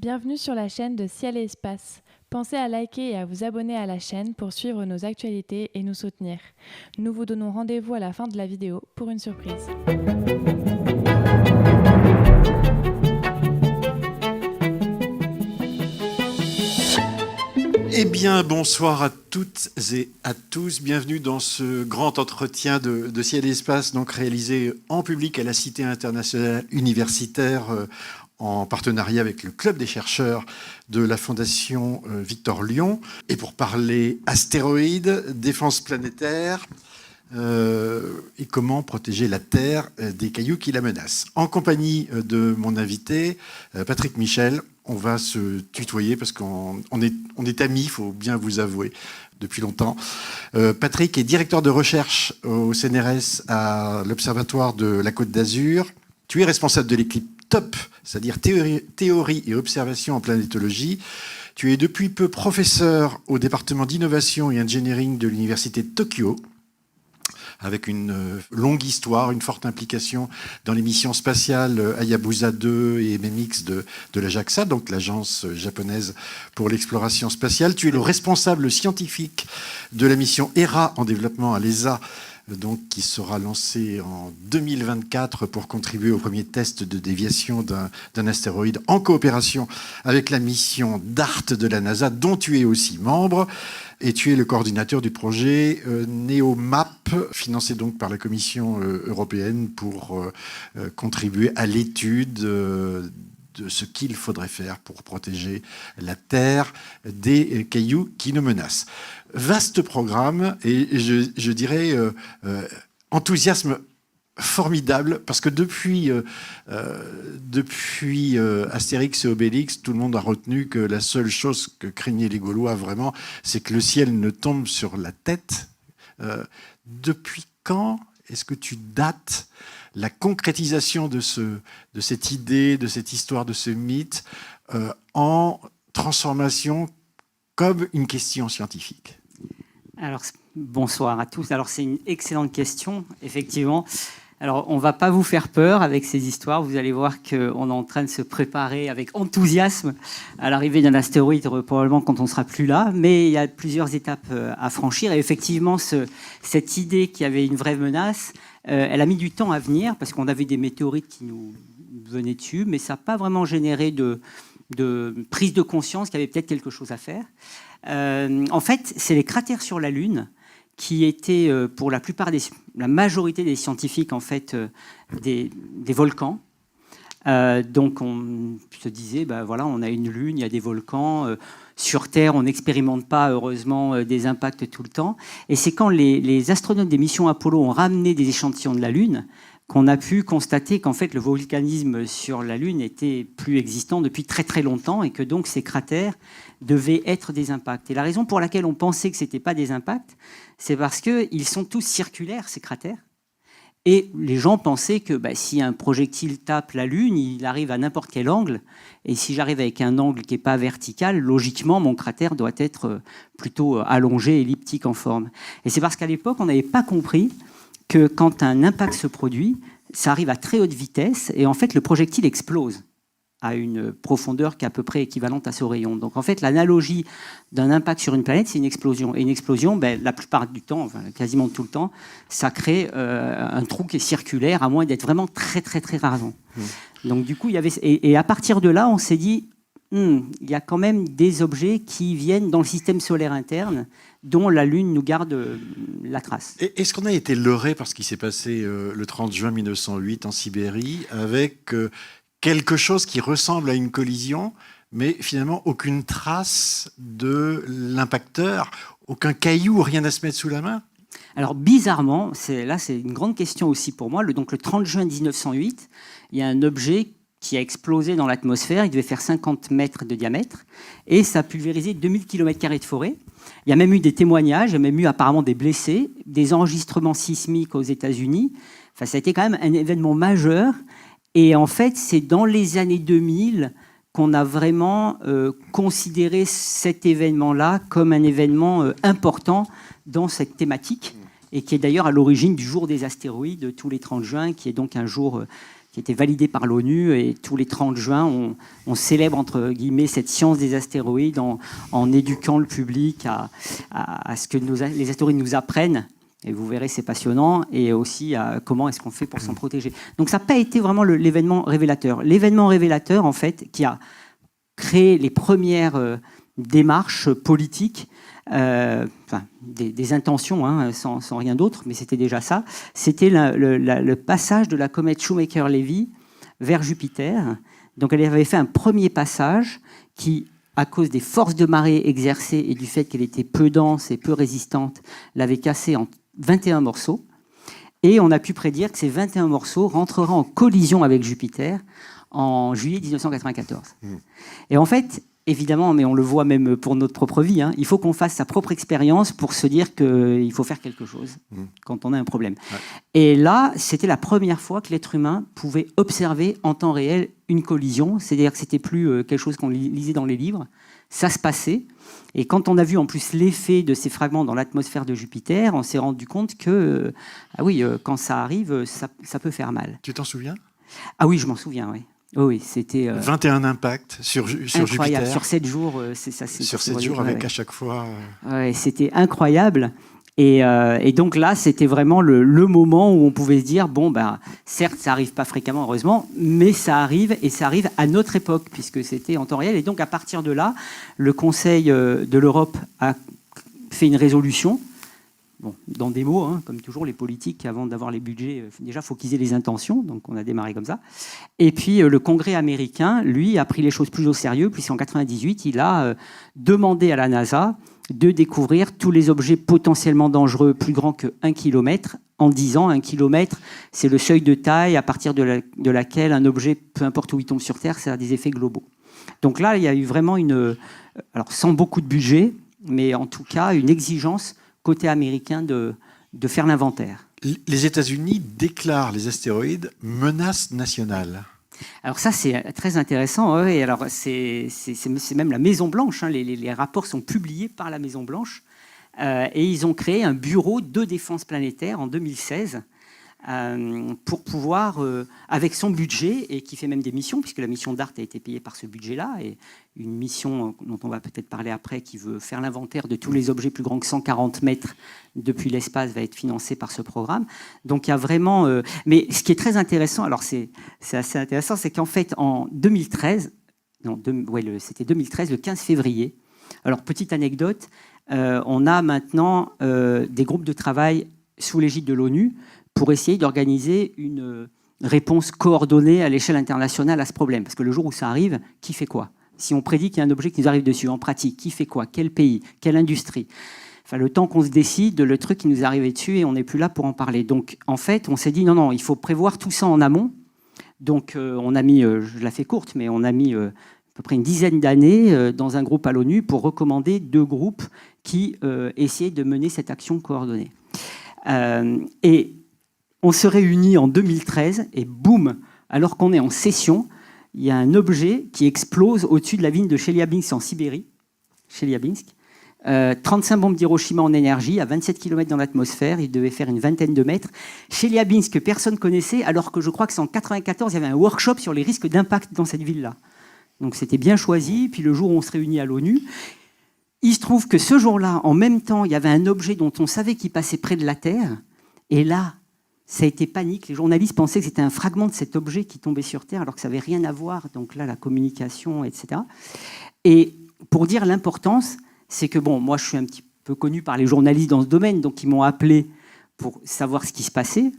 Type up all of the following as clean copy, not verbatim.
Bienvenue sur la chaîne de Ciel et Espace. Pensez à liker et à vous abonner à la chaîne pour suivre nos actualités et nous soutenir. Nous vous donnons rendez-vous à la fin de la vidéo pour une surprise. Eh bien, bonsoir à toutes et à tous. Bienvenue dans ce grand entretien de Ciel et Espace, donc réalisé en public à la Cité internationale universitaire en partenariat avec le Club des chercheurs de la Fondation Victor Lyon. Et pour parler astéroïdes, défense planétaire et comment protéger la Terre des cailloux qui la menacent. En compagnie de mon invité, Patrick Michel. On va se tutoyer parce qu'on est amis, il faut bien vous avouer, depuis longtemps. Patrick est directeur de recherche au CNRS à l'Observatoire de la Côte d'Azur. Tu es responsable de l'équipe TOP, c'est-à-dire théorie et observation en planétologie. Tu es depuis peu professeur au département d'innovation et engineering de l'Université de Tokyo, avec une longue histoire, une forte implication dans les missions spatiales Hayabusa 2 et MMX de la JAXA, donc l'agence japonaise pour l'exploration spatiale. Tu es le responsable scientifique de la mission HERA en développement à l'ESA, donc, qui sera lancée en 2024 pour contribuer au premier test de déviation d'un astéroïde en coopération avec la mission DART de la NASA, dont tu es aussi membre. Et tu es le coordinateur du projet NEOMAP, financé donc par la Commission européenne pour contribuer à l'étude de ce qu'il faudrait faire pour protéger la Terre des cailloux qui nous menacent. Vaste programme et je dirais enthousiasme formidable, parce que depuis Astérix et Obélix, tout le monde a retenu que la seule chose que craignaient les Gaulois vraiment, c'est que le ciel ne tombe sur la tête. Depuis quand est-ce que tu dates la concrétisation de cette idée, de cette histoire, de ce mythe en transformation comme une question scientifique? Alors, bonsoir à tous. Alors, c'est une excellente question, effectivement. Alors, on ne va pas vous faire peur avec ces histoires. Vous allez voir qu'on est en train de se préparer avec enthousiasme à l'arrivée d'un astéroïde, probablement quand on ne sera plus là. Mais il y a plusieurs étapes à franchir. Et effectivement, cette idée qu'il y avait une vraie menace, elle a mis du temps à venir parce qu'on avait des météorites qui nous venaient dessus, mais ça n'a pas vraiment généré de prise de conscience qu'il y avait peut-être quelque chose à faire. En fait, c'est les cratères sur la Lune qui étaient, pour la majorité des scientifiques, en fait, des volcans. Donc, on se disait, voilà, on a une Lune, il y a des volcans. Sur Terre, on n'expérimente pas, heureusement, des impacts tout le temps. Et c'est quand les astronautes des missions Apollo ont ramené des échantillons de la Lune qu'on a pu constater qu'en fait, le volcanisme sur la Lune était plus existant depuis très très longtemps et que donc ces cratères devaient être des impacts. Et la raison pour laquelle on pensait que ce n'était pas des impacts, c'est parce qu'ils sont tous circulaires, ces cratères. Et les gens pensaient que si un projectile tape la Lune, il arrive à n'importe quel angle. Et si j'arrive avec un angle qui n'est pas vertical, logiquement, mon cratère doit être plutôt allongé, elliptique en forme. Et c'est parce qu'à l'époque, on n'avait pas compris que quand un impact se produit, ça arrive à très haute vitesse et en fait, le projectile explose à une profondeur qui est à peu près équivalente à ce rayon. Donc en fait, l'analogie d'un impact sur une planète, c'est une explosion. Et une explosion, la plupart du temps, enfin, quasiment tout le temps, ça crée un trou qui est circulaire, à moins d'être vraiment très, très, très rarement. Donc du coup, il y avait... Et à partir de là, on s'est dit, il y a quand même des objets qui viennent dans le système solaire interne, dont la Lune nous garde la trace. Est-ce qu'on a été leurré par ce qui s'est passé le 30 juin 1908 en Sibérie, avec quelque chose qui ressemble à une collision, mais finalement aucune trace de l'impacteur, aucun caillou, rien à se mettre sous la main? Alors bizarrement, c'est une grande question aussi pour moi. Donc le 30 juin 1908, il y a un objet qui a explosé dans l'atmosphère. Il devait faire 50 mètres de diamètre et ça a pulvérisé 2000 km² de forêt. Il y a même eu des témoignages, il y a même eu apparemment des blessés, des enregistrements sismiques aux États-Unis. Enfin, ça a été quand même un événement majeur. Et en fait, c'est dans les années 2000 qu'on a vraiment considéré cet événement-là comme un événement important dans cette thématique et qui est d'ailleurs à l'origine du jour des astéroïdes tous les 30 juin, qui est donc un jour qui qui était validé par l'ONU, et tous les 30 juin, on célèbre, entre guillemets, cette science des astéroïdes en éduquant le public à ce que les astéroïdes nous apprennent. Et vous verrez, c'est passionnant, et aussi comment est-ce qu'on fait pour s'en protéger. Donc ça n'a pas été vraiment l'événement révélateur. L'événement révélateur, en fait, qui a créé les premières démarches politiques, des intentions, hein, sans rien d'autre, mais c'était déjà ça, c'était le passage de la comète Shoemaker-Levy vers Jupiter. Donc elle avait fait un premier passage qui, à cause des forces de marée exercées et du fait qu'elle était peu dense et peu résistante, l'avait cassée en 21 morceaux. Et on a pu prédire que ces 21 morceaux rentreraient en collision avec Jupiter en juillet 1994. Et en fait, évidemment, mais on le voit même pour notre propre vie, hein, il faut qu'on fasse sa propre expérience pour se dire qu'il faut faire quelque chose quand on a un problème. Ouais. Et là, c'était la première fois que l'être humain pouvait observer en temps réel une collision. C'est-à-dire que c'était plus quelque chose qu'on lisait dans les livres. Ça se passait. Et quand on a vu en plus l'effet de ces fragments dans l'atmosphère de Jupiter, on s'est rendu compte que, quand ça arrive, ça peut faire mal. Tu t'en souviens ? Ah oui, je m'en souviens, oui. Oui, c'était 21 impacts sur Jupiter. Sur 7 jours, c'est ça. Sur 7 jours, avec à chaque fois. Ouais, c'était incroyable. Et donc là, c'était vraiment le moment où on pouvait se dire bon, certes, ça arrive pas fréquemment, heureusement, mais ça arrive, et ça arrive à notre époque, puisque c'était en temps réel. Et donc, à partir de là, le Conseil de l'Europe a fait une résolution. Bon, dans des mots, hein, comme toujours, les politiques, avant d'avoir les budgets, déjà, il faut qu'ils aient les intentions. Donc, on a démarré comme ça. Et puis, le Congrès américain, lui, a pris les choses plus au sérieux, puisqu'en 1998, il a demandé à la NASA de découvrir tous les objets potentiellement dangereux plus grands que 1 km, en 10 ans. 1 km, c'est le seuil de taille à partir de laquelle un objet, peu importe où il tombe sur Terre, ça a des effets globaux. Donc là, il y a eu vraiment alors sans beaucoup de budget, mais en tout cas, une exigence côté américain de faire l'inventaire. Les États-Unis déclarent les astéroïdes menace nationale. Alors ça, c'est très intéressant. Et alors, c'est même la Maison-Blanche. Hein. Les rapports sont publiés par la Maison-Blanche. Et ils ont créé un bureau de défense planétaire en 2016 pour pouvoir, avec son budget, et qui fait même des missions, puisque la mission DART a été payée par ce budget-là, et une mission dont on va peut-être parler après, qui veut faire l'inventaire de tous les objets plus grands que 140 mètres depuis l'espace, va être financée par ce programme. Donc il y a vraiment... mais ce qui est très intéressant, alors c'est assez intéressant, c'est qu'en fait, en 2013, c'était 2013, le 15 février, alors petite anecdote, on a maintenant des groupes de travail sous l'égide de l'ONU pour essayer d'organiser une réponse coordonnée à l'échelle internationale à ce problème. Parce que le jour où ça arrive, qui fait quoi ? Si on prédit qu'il y a un objet qui nous arrive dessus, en pratique, qui fait quoi ? Quel pays ? Quelle industrie ? Enfin, le temps qu'on se décide, le truc qui nous est arrivé dessus, et on n'est plus là pour en parler. Donc, en fait, on s'est dit, non, il faut prévoir tout ça en amont. Donc, on a mis, je la fais courte, mais on a mis à peu près une dizaine d'années dans un groupe à l'ONU pour recommander 2 groupes qui essayaient de mener cette action coordonnée. Et on se réunit en 2013 et boum, alors qu'on est en session, il y a un objet qui explose au-dessus de la ville de Chelyabinsk en Sibérie. Chelyabinsk. 35 bombes d'Hiroshima en énergie, à 27 km dans l'atmosphère, il devait faire une vingtaine de mètres. Chelyabinsk, que personne ne connaissait, alors que je crois que c'est en 1994, il y avait un workshop sur les risques d'impact dans cette ville-là. Donc c'était bien choisi, puis le jour où on se réunit à l'ONU, il se trouve que ce jour-là, en même temps, il y avait un objet dont on savait qu'il passait près de la Terre, et là, ça a été panique. Les journalistes pensaient que c'était un fragment de cet objet qui tombait sur Terre, alors que ça n'avait rien à voir. Donc là, la communication, etc. Et pour dire l'importance, c'est que, moi, je suis un petit peu connu par les journalistes dans ce domaine, donc ils m'ont appelé pour savoir ce qui se passait.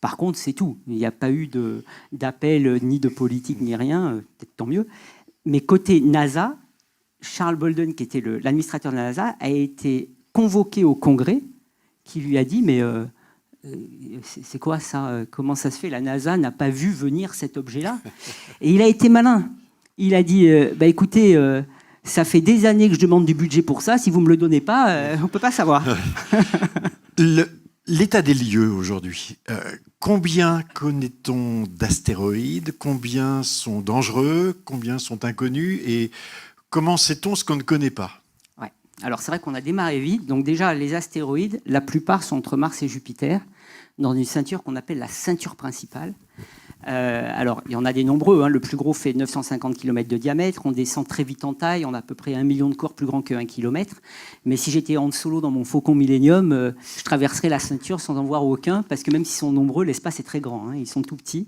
Par contre, c'est tout. Il n'y a pas eu d'appel, ni de politique, ni rien. Peut-être tant mieux. Mais côté NASA, Charles Bolden, qui était l'administrateur de la NASA, a été convoqué au Congrès, qui lui a dit, mais... c'est quoi ça ? Comment ça se fait ? La NASA n'a pas vu venir cet objet-là. Et il a été malin. Il a dit, écoutez, ça fait des années que je demande du budget pour ça. Si vous ne me le donnez pas, on ne peut pas savoir. L'état des lieux aujourd'hui. Combien connaît-on d'astéroïdes ? Combien sont dangereux ? Combien sont inconnus ? Et comment sait-on ce qu'on ne connaît pas ? Alors c'est vrai qu'on a démarré vite. Donc déjà, les astéroïdes, la plupart sont entre Mars et Jupiter, dans une ceinture qu'on appelle la ceinture principale. Alors, il y en a des nombreux. Hein. Le plus gros fait 950 km de diamètre. On descend très vite en taille. On a à peu près 1 million de corps plus grands que 1 km. Mais si j'étais Han Solo dans mon Faucon Millennium, je traverserais la ceinture sans en voir aucun, parce que même s'ils sont nombreux, l'espace est très grand. Hein. Ils sont tout petits.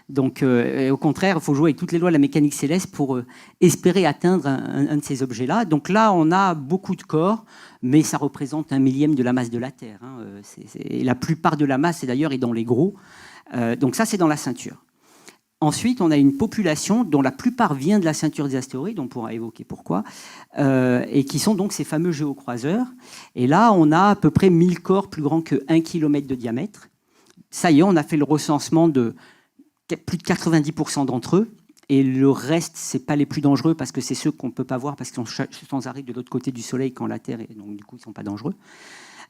Donc, au contraire, il faut jouer avec toutes les lois de la mécanique céleste pour espérer atteindre un de ces objets-là. Donc là, on a beaucoup de corps, mais ça représente 1/1000 de la masse de la Terre. Hein. Et la plupart de la masse, d'ailleurs, est dans les gros. Donc ça, c'est dans la ceinture. Ensuite, on a une population dont la plupart vient de la ceinture des astéroïdes, on pourra évoquer pourquoi, et qui sont donc ces fameux géocroiseurs. Et là, on a à peu près 1000 corps plus grands que 1 km de diamètre. Ça y est, on a fait le recensement de plus de 90% d'entre eux. Et le reste, ce n'est pas les plus dangereux, parce que c'est ceux qu'on ne peut pas voir, parce qu'ils sont sans arrêt de l'autre côté du Soleil quand la Terre est... Donc du coup, ils ne sont pas dangereux.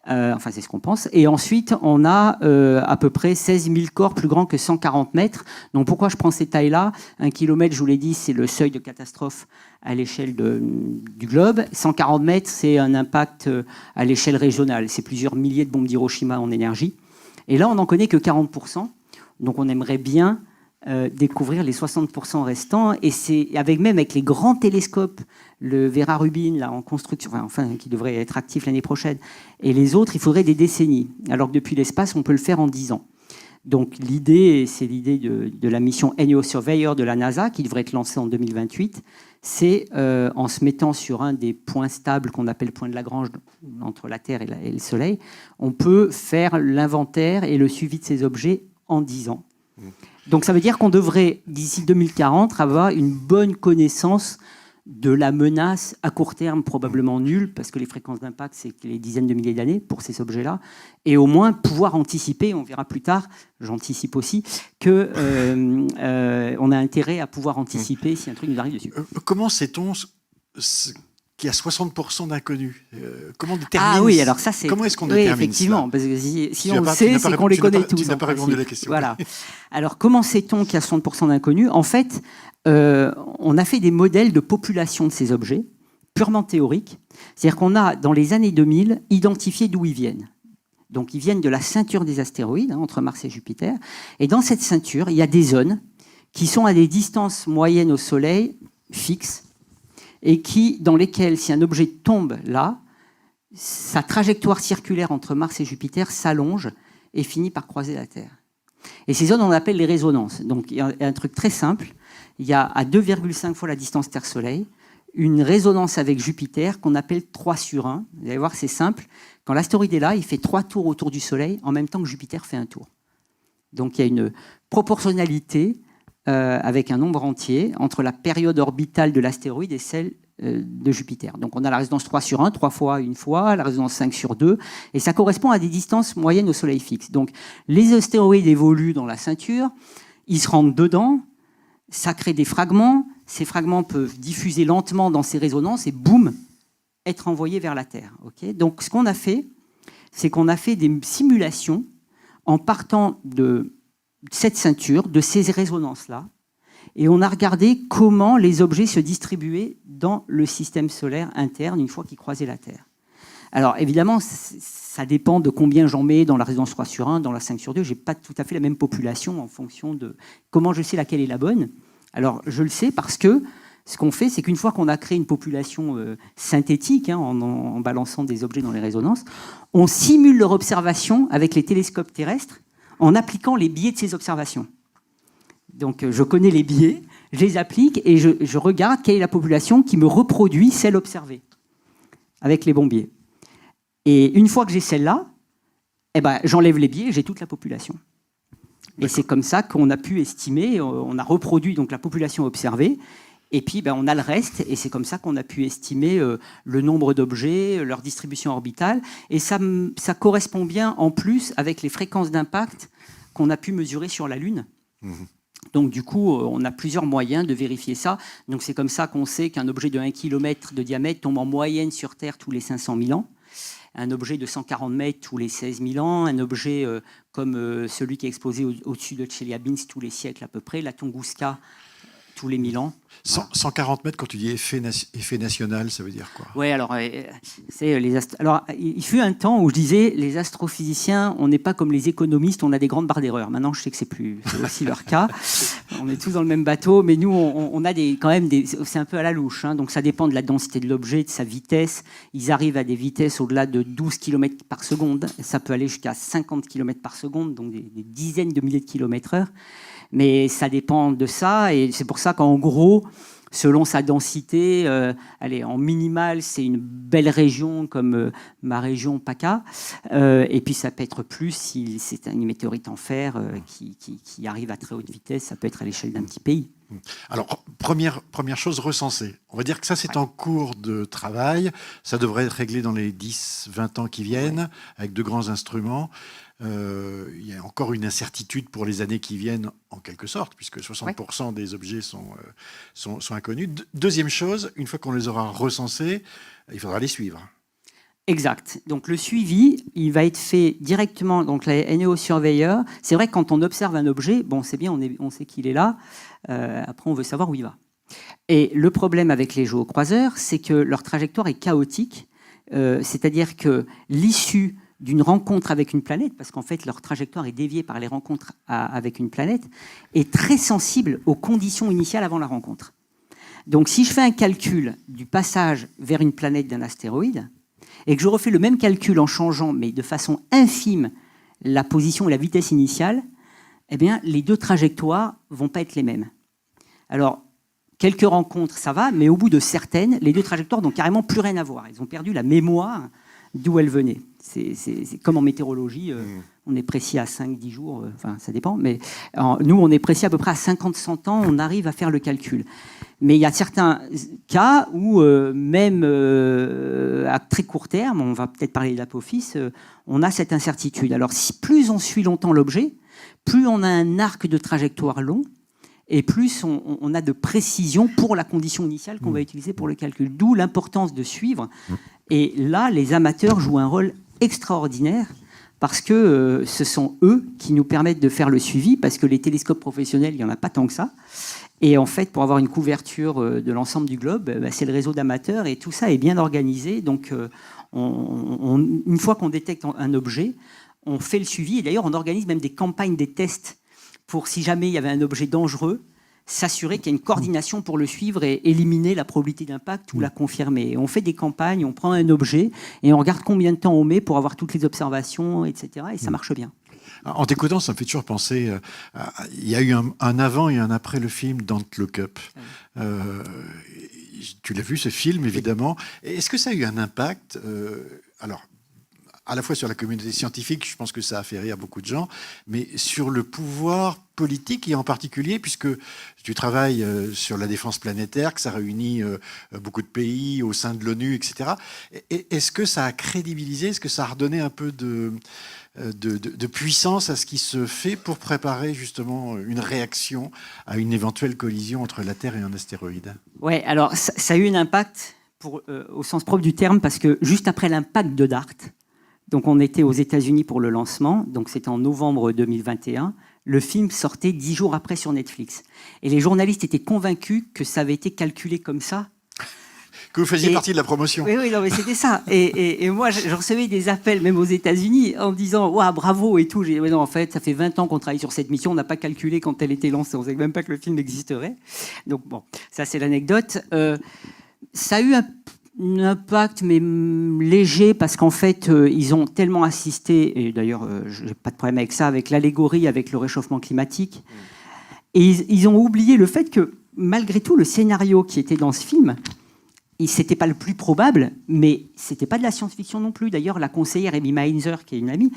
Enfin, c'est ce qu'on pense. Et ensuite, on a à peu près 16 000 corps plus grands que 140 mètres. Donc pourquoi je prends ces tailles-là? 1 km, je vous l'ai dit, c'est le seuil de catastrophe à l'échelle du globe. 140 mètres, c'est un impact à l'échelle régionale. C'est plusieurs milliers de bombes d'Hiroshima en énergie. Et là, on n'en connaît que 40%. Donc on aimerait bien découvrir les 60% restants. Et c'est avec les grands télescopes, le Vera Rubin là, en construction, enfin, qui devrait être actif l'année prochaine, et les autres, il faudrait des décennies. Alors que depuis l'espace, on peut le faire en 10 ans. Donc l'idée, c'est l'idée de la mission NEO Surveyor de la NASA, qui devrait être lancée en 2028, c'est en se mettant sur un des points stables qu'on appelle le point de Lagrange entre la Terre et le Soleil, on peut faire l'inventaire et le suivi de ces objets en 10 ans. Donc ça veut dire qu'on devrait, d'ici 2040, avoir une bonne connaissance de la menace à court terme, probablement nulle, parce que les fréquences d'impact, c'est les dizaines de milliers d'années pour ces objets-là, et au moins pouvoir anticiper, on verra plus tard, j'anticipe aussi, qu'on a intérêt à pouvoir anticiper si un truc nous arrive dessus. Comment sait-on qu'il y a 60% d'inconnus? Comment détermine? Ah oui, alors ça c'est... Comment est-ce qu'on détermine effectivement, ça? Parce que si on le sait, c'est qu'on les connaît tous. Tu n'as pas répondu à la question. Voilà. Alors comment sait-on qu'il y a 60% d'inconnus? En fait, on a fait des modèles de population de ces objets, purement théoriques. C'est-à-dire qu'on a, dans les années 2000, identifié d'où ils viennent. Donc ils viennent de la ceinture des astéroïdes, hein, entre Mars et Jupiter. Et dans cette ceinture, il y a des zones qui sont à des distances moyennes au Soleil fixes, et dans lesquelles, si un objet tombe là, sa trajectoire circulaire entre Mars et Jupiter s'allonge et finit par croiser la Terre. Et ces zones, on appelle les résonances. Donc il y a un truc très simple. Il y a à 2,5 fois la distance Terre-Soleil une résonance avec Jupiter qu'on appelle 3/1. Vous allez voir, c'est simple. Quand l'astéroïde est là, il fait 3 tours autour du Soleil en même temps que Jupiter fait un tour. Donc il y a une proportionnalité avec un nombre entier entre la période orbitale de l'astéroïde et celle de Jupiter. Donc on a la résonance 3/1, 3 fois une fois, la résonance 5/2, et ça correspond à des distances moyennes au Soleil fixe. Donc les astéroïdes évoluent dans la ceinture, ils se rendent dedans, ça crée des fragments, ces fragments peuvent diffuser lentement dans ces résonances et boum, être envoyés vers la Terre. Okay, donc ce qu'on a fait, c'est qu'on a fait des simulations en partant de cette ceinture, de ces résonances-là, et on a regardé comment les objets se distribuaient dans le système solaire interne une fois qu'ils croisaient la Terre. Alors évidemment, ça dépend de combien j'en mets dans la résonance 3/1, dans la 5/2. Je n'ai pas tout à fait la même population en fonction de comment je sais laquelle est la bonne. Alors je le sais parce que ce qu'on fait, c'est qu'une fois qu'on a créé une population synthétique, hein, en balançant des objets dans les résonances, on simule leur observation avec les télescopes terrestres en appliquant les biais de ces observations. Donc je connais les biais, je les applique et je regarde quelle est la population qui me reproduit celle observée avec les bons biais. Et une fois que j'ai celle-là, eh ben, j'enlève les biais et j'ai toute la population. Et c'est comme ça qu'on a pu estimer, on a reproduit donc la population observée, et puis on a le reste, et c'est comme ça qu'on a pu estimer le nombre d'objets, leur distribution orbitale, et ça correspond bien en plus avec les fréquences d'impact qu'on a pu mesurer sur la Lune. Mmh. Donc du coup, on a plusieurs moyens de vérifier ça. Donc c'est comme ça qu'on sait qu'un objet de 1 km de diamètre tombe en moyenne sur Terre tous les 500 000 ans. Un objet de 140 mètres tous les 16 000 ans, un objet comme celui qui est exposé au-dessus de Chelyabinsk tous les siècles à peu près, la Tunguska tous les 1000 ans. 140 mètres, quand tu dis effet national, ça veut dire quoi? Oui, alors, alors, il fut un temps où je disais, les astrophysiciens, on n'est pas comme les économistes, on a des grandes barres d'erreur. Maintenant, je sais que c'est aussi leur cas. On est tous dans le même bateau, mais nous, on a quand même c'est un peu à la louche. Hein, donc, ça dépend de la densité de l'objet, de sa vitesse. Ils arrivent à des vitesses au-delà de 12 km par seconde. Ça peut aller jusqu'à 50 km par seconde, donc des dizaines de milliers de kilomètres heure. Mais ça dépend de ça, et c'est pour ça qu'en gros, selon sa densité, en minimal, c'est une belle région comme ma région PACA, et puis ça peut être plus si c'est une météorite en fer qui arrive à très haute vitesse, ça peut être à l'échelle d'un petit pays. Alors, première chose, recensée. On va dire que ça, c'est en cours de travail. Ça devrait être réglé dans les 10-20 ans qui viennent, avec de grands instruments. Il y a encore une incertitude pour les années qui viennent, en quelque sorte, puisque 60% des objets sont inconnus. Deuxième chose, une fois qu'on les aura recensés, il faudra les suivre. Exact. Donc le suivi, il va être fait directement. Donc les NEO surveilleurs, c'est vrai que quand on observe un objet, bon, c'est bien, on sait qu'il est là. Après, on veut savoir où il va. Et le problème avec les géocroiseurs, c'est que leur trajectoire est chaotique. C'est-à-dire que l'issue d'une rencontre avec une planète, parce qu'en fait leur trajectoire est déviée par les rencontres avec une planète, est très sensible aux conditions initiales avant la rencontre. Donc si je fais un calcul du passage vers une planète d'un astéroïde, et que je refais le même calcul en changeant, mais de façon infime, la position et la vitesse initiale, eh bien les deux trajectoires ne vont pas être les mêmes. Alors, quelques rencontres, ça va, mais au bout de certaines, les deux trajectoires n'ont carrément plus rien à voir. Ils ont perdu la mémoire d'où elles venaient. C'est comme en météorologie, on est précis à 5-10 jours, enfin ça dépend, mais nous on est précis à peu près à 50-100 ans, on arrive à faire le calcul. Mais il y a certains cas où même à très court terme, on va peut-être parler d'Apophis, on a cette incertitude. Alors plus on suit longtemps l'objet, plus on a un arc de trajectoire long, et plus on a de précision pour la condition initiale qu'on va utiliser pour le calcul. D'où l'importance de suivre. Et là, les amateurs jouent un rôle extraordinaire parce que ce sont eux qui nous permettent de faire le suivi, parce que les télescopes professionnels, il n'y en a pas tant que ça. Et en fait, pour avoir une couverture de l'ensemble du globe, c'est le réseau d'amateurs et tout ça est bien organisé. Donc, une fois qu'on détecte un objet, on fait le suivi. Et d'ailleurs, on organise même des campagnes, des tests pour, si jamais il y avait un objet dangereux, s'assurer qu'il y a une coordination pour le suivre et éliminer la probabilité d'impact ou la confirmer. Et on fait des campagnes, on prend un objet et on regarde combien de temps on met pour avoir toutes les observations, etc. Et ça marche bien. En t'écoutant, ça me fait toujours penser, il y a eu un avant et un après le film Don't Look Up. Tu l'as vu, ce film, évidemment. Est-ce que ça a eu un impact alors, à la fois sur la communauté scientifique, je pense que ça a fait rire beaucoup de gens, mais sur le pouvoir politique et en particulier, puisque tu travailles sur la défense planétaire, que ça réunit beaucoup de pays au sein de l'ONU, etc. Est-ce que ça a crédibilisé, est-ce que ça a redonné un peu de puissance à ce qui se fait pour préparer justement une réaction à une éventuelle collision entre la Terre et un astéroïde? Oui, alors ça a eu un impact au sens propre du terme, parce que juste après l'impact de DART, donc on était aux États-Unis pour le lancement, donc c'était en novembre 2021. Le film sortait 10 jours après sur Netflix. Et les journalistes étaient convaincus que ça avait été calculé comme ça. Que vous faisiez partie de la promotion. Oui, non, mais c'était ça. Et moi, je recevais des appels, même aux États-Unis, en me disant « Waouh, bravo !» et tout. J'ai dit « Non, en fait, ça fait 20 ans qu'on travaille sur cette mission, on n'a pas calculé quand elle était lancée, on ne savait même pas que le film existerait. » Donc bon, ça c'est l'anecdote. Ça a eu un impact, mais léger, parce qu'en fait, ils ont tellement assisté, et d'ailleurs, je n'ai pas de problème avec ça, avec l'allégorie, avec le réchauffement climatique, et ils ont oublié le fait que, malgré tout, le scénario qui était dans ce film, c'était pas le plus probable, mais c'était pas de la science-fiction non plus. D'ailleurs, la conseillère Amy Mainzer, qui est une amie,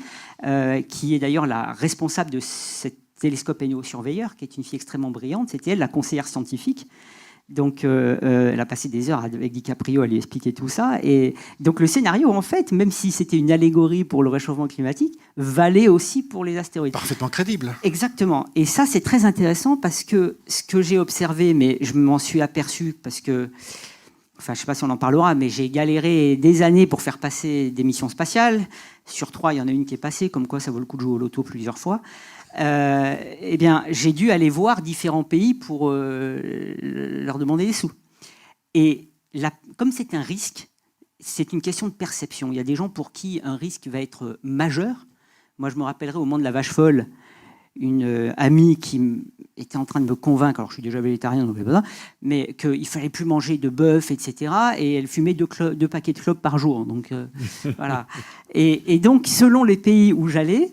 qui est d'ailleurs la responsable de cet télescope NEO surveilleur, qui est une fille extrêmement brillante, c'était elle, la conseillère scientifique. Donc, elle a passé des heures avec DiCaprio à lui expliquer tout ça. Et donc, le scénario, en fait, même si c'était une allégorie pour le réchauffement climatique, valait aussi pour les astéroïdes. Parfaitement crédible. Exactement. Et ça, c'est très intéressant parce que ce que j'ai observé, mais je m'en suis aperçu parce que enfin je ne sais pas si on en parlera, mais j'ai galéré des années pour faire passer des missions spatiales. Sur 3, il y en a une qui est passée, comme quoi ça vaut le coup de jouer au loto plusieurs fois. Eh bien, j'ai dû aller voir différents pays pour leur demander des sous. Et comme c'est un risque, c'est une question de perception. Il y a des gens pour qui un risque va être majeur. Moi, je me rappellerai au moment de la vache folle, une amie qui était en train de me convaincre, alors je suis déjà végétarien, donc pas ça, mais qu'il ne fallait plus manger de bœuf, etc. Et elle fumait 2 paquets de clopes par jour. Donc, voilà. Et donc, selon les pays où j'allais,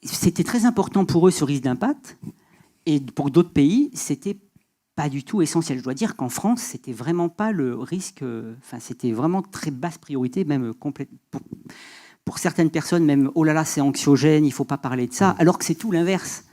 c'était très important pour eux ce risque d'impact. Et pour d'autres pays, c'était pas du tout essentiel. Je dois dire qu'en France, c'était vraiment pas le risque. Enfin, c'était vraiment très basse priorité, même pour certaines personnes, même oh là là, c'est anxiogène, il faut pas parler de ça. Alors que c'est tout l'inverse.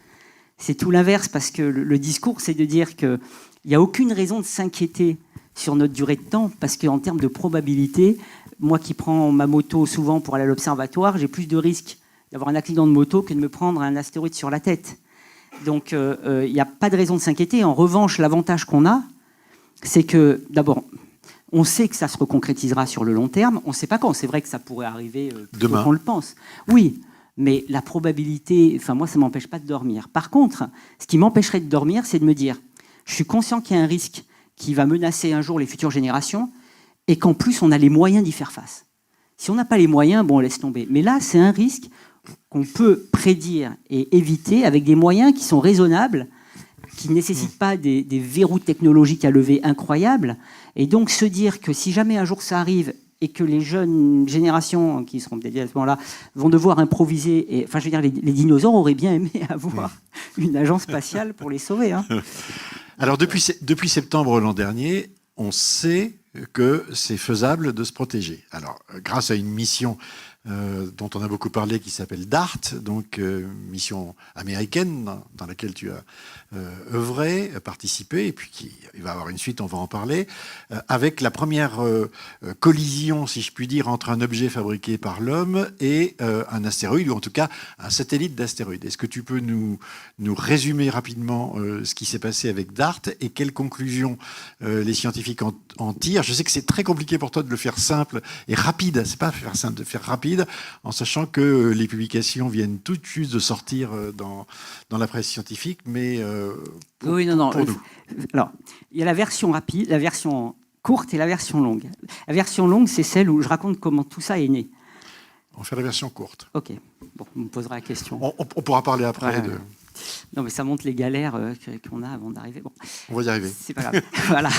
C'est tout l'inverse parce que le discours, c'est de dire qu'il n'y a aucune raison de s'inquiéter sur notre durée de temps, parce qu'en termes de probabilité, moi qui prends ma moto souvent pour aller à l'observatoire, j'ai plus de risques d'avoir un accident de moto que de me prendre un astéroïde sur la tête. Donc, il n'y a pas de raison de s'inquiéter. En revanche, l'avantage qu'on a, c'est que, d'abord, on sait que ça se reconcrétisera sur le long terme. On ne sait pas quand. C'est vrai que ça pourrait arriver demain. On le pense. Oui, mais la probabilité... Enfin, moi, ça ne m'empêche pas de dormir. Par contre, ce qui m'empêcherait de dormir, c'est de me dire, je suis conscient qu'il y a un risque qui va menacer un jour les futures générations et qu'en plus, on a les moyens d'y faire face. Si on n'a pas les moyens, bon, on laisse tomber. Mais là, c'est un risque qu'on peut prédire et éviter avec des moyens qui sont raisonnables, qui ne nécessitent pas des verrous technologiques à lever incroyables. Et donc se dire que si jamais un jour ça arrive et que les jeunes générations qui seront peut-être à ce moment-là vont devoir improviser, et, enfin je veux dire, les dinosaures auraient bien aimé avoir une agence spatiale pour les sauver. Hein. Alors depuis septembre l'an dernier, on sait que c'est faisable de se protéger. Alors grâce à une mission dont on a beaucoup parlé, qui s'appelle DART, donc mission américaine dans laquelle tu as œuvré, participé, et puis il va avoir une suite, on va en parler, avec la première collision, si je puis dire, entre un objet fabriqué par l'homme et un astéroïde, ou en tout cas un satellite d'astéroïde. Est-ce que tu peux nous résumer rapidement ce qui s'est passé avec DART et quelles conclusions les scientifiques en tirent? Je sais que c'est très compliqué pour toi de le faire simple et rapide, c'est pas faire simple, de faire rapide, en sachant que les publications viennent tout juste de sortir dans la presse scientifique, mais pour nous. Alors, il y a la version rapide, la version courte et la version longue. La version longue, c'est celle où je raconte comment tout ça est né. On va faire la version courte. Ok, bon, on me posera la question. On pourra parler après de... Non, mais ça montre les galères qu'on a avant d'arriver. Bon. On va y arriver. C'est pas grave. Voilà.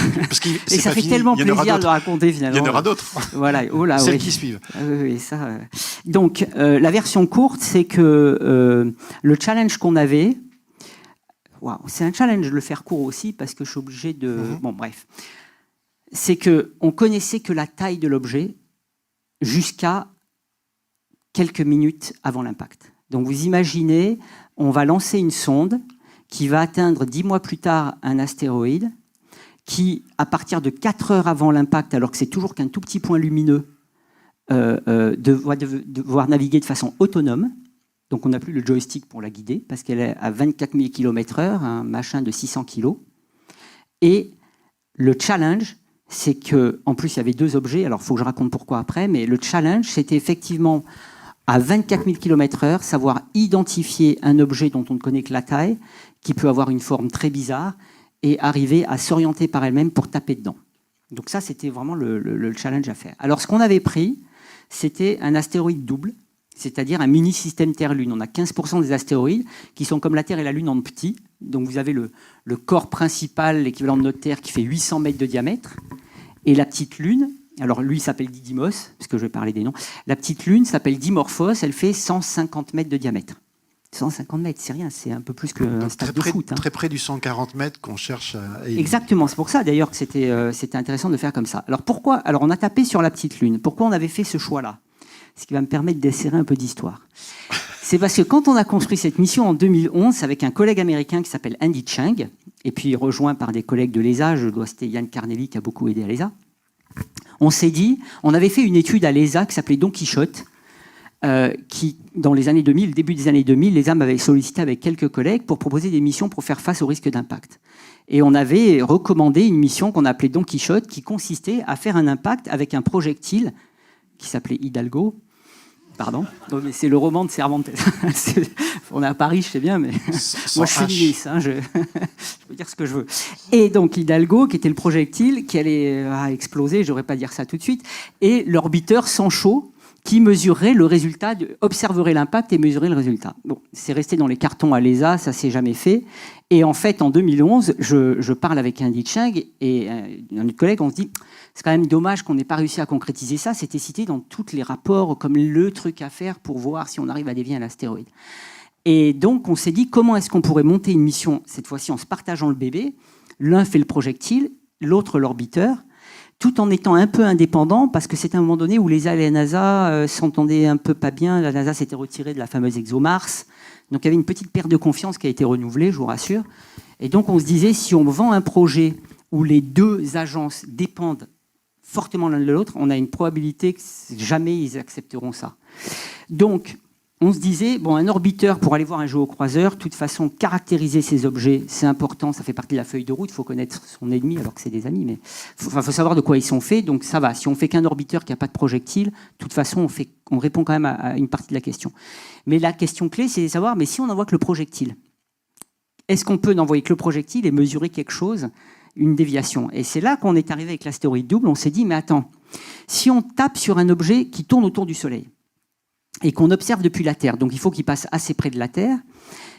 Et ça fait tellement plaisir de le raconter finalement. Il y en aura d'autres. Voilà. Oh là, celles qui suivent. Oui, ça. Donc, la version courte, c'est que le challenge qu'on avait, c'est un challenge de le faire court aussi parce que je suis obligé de. Bon, bref. C'est qu'on connaissait que la taille de l'objet jusqu'à quelques minutes avant l'impact. Donc, vous imaginez. On va lancer une sonde qui va atteindre 10 mois plus tard un astéroïde qui, à partir de 4 heures avant l'impact, alors que c'est toujours qu'un tout petit point lumineux, devoir naviguer de façon autonome. Donc on n'a plus le joystick pour la guider parce qu'elle est à 24 000 km/h, un machin de 600 kg. Et le challenge, c'est qu'en plus il y avait 2 objets, alors il faut que je raconte pourquoi après, mais le challenge, c'était effectivement... à 24 000 km/h, savoir identifier un objet dont on ne connaît que la taille, qui peut avoir une forme très bizarre, et arriver à s'orienter par elle-même pour taper dedans. Donc ça, c'était vraiment le challenge à faire. Alors, ce qu'on avait pris, c'était un astéroïde double, c'est-à-dire un mini-système Terre-Lune. On a 15% des astéroïdes qui sont comme la Terre et la Lune en petit. Donc, vous avez le corps principal, l'équivalent de notre Terre, qui fait 800 mètres de diamètre, et la petite Lune... Alors lui, il s'appelle Didymos, parce que je vais parler des noms. La petite lune s'appelle Dimorphos, elle fait 150 mètres de diamètre. 150 mètres, c'est rien, c'est un peu plus qu'un stade de foot. Très près du 140 mètres qu'on cherche à... Exactement, c'est pour ça d'ailleurs que c'était intéressant de faire comme ça. Alors pourquoi? Alors on a tapé sur la petite lune. Pourquoi on avait fait ce choix-là? Ce qui va me permettre d'esserrer un peu d'histoire. C'est parce que quand on a construit cette mission en 2011 avec un collègue américain qui s'appelle Andy Chang, et puis rejoint par des collègues de l'ESA, je dois citer Yann Carnelli qui a beaucoup aidé à l'ESA, on s'est dit, on avait fait une étude à l'ESA qui s'appelait Don Quichotte, qui, dans les années 2000, début des années 2000, les âmes avaient sollicité avec quelques collègues pour proposer des missions pour faire face au risque d'impact. Et on avait recommandé une mission qu'on appelait Don Quichotte, qui consistait à faire un impact avec un projectile qui s'appelait Hidalgo. Pardon, mais c'est le roman de Cervantes. On est à Paris, je sais bien, mais moi je suis nice, je peux dire ce que je veux. Et donc Hidalgo, qui était le projectile qui allait exploser, je ne devrais pas dire ça tout de suite, et l'orbiteur Sancho, qui mesurerait le résultat, observerait l'impact et mesurerait le résultat. Bon, c'est resté dans les cartons à l'ESA, ça s'est jamais fait. Et en fait, en 2011, je parle avec un Cheng et un autre collègue, on se dit, c'est quand même dommage qu'on n'ait pas réussi à concrétiser ça. C'était cité dans tous les rapports comme le truc à faire pour voir si on arrive à dévier un astéroïde. Et donc, on s'est dit, comment est-ce qu'on pourrait monter une mission, cette fois-ci en se partageant le bébé. L'un fait le projectile, l'autre l'orbiteur, tout en étant un peu indépendant, parce que c'était un moment donné où l'ESA et la NASA s'entendaient un peu pas bien. La NASA s'était retirée de la fameuse ExoMars. Donc il y avait une petite perte de confiance qui a été renouvelée, je vous rassure. Et donc on se disait, si on vend un projet où les deux agences dépendent fortement l'un de l'autre, on a une probabilité que jamais ils accepteront ça. Donc on se disait, bon, un orbiteur pour aller voir un géocroiseur, de toute façon, caractériser ses objets, c'est important, ça fait partie de la feuille de route, il faut connaître son ennemi alors que c'est des amis, mais il faut savoir de quoi ils sont faits, donc ça va. Si on fait qu'un orbiteur qui n'a pas de projectile, de toute façon, on répond quand même à une partie de la question. Mais la question clé, c'est de savoir, mais si on n'envoie que le projectile, est-ce qu'on peut n'envoyer que le projectile et mesurer quelque chose, une déviation? Et c'est là qu'on est arrivé avec l'astéroïde double, on s'est dit, mais attends, si on tape sur un objet qui tourne autour du Soleil, et qu'on observe depuis la Terre. Donc il faut qu'il passe assez près de la Terre.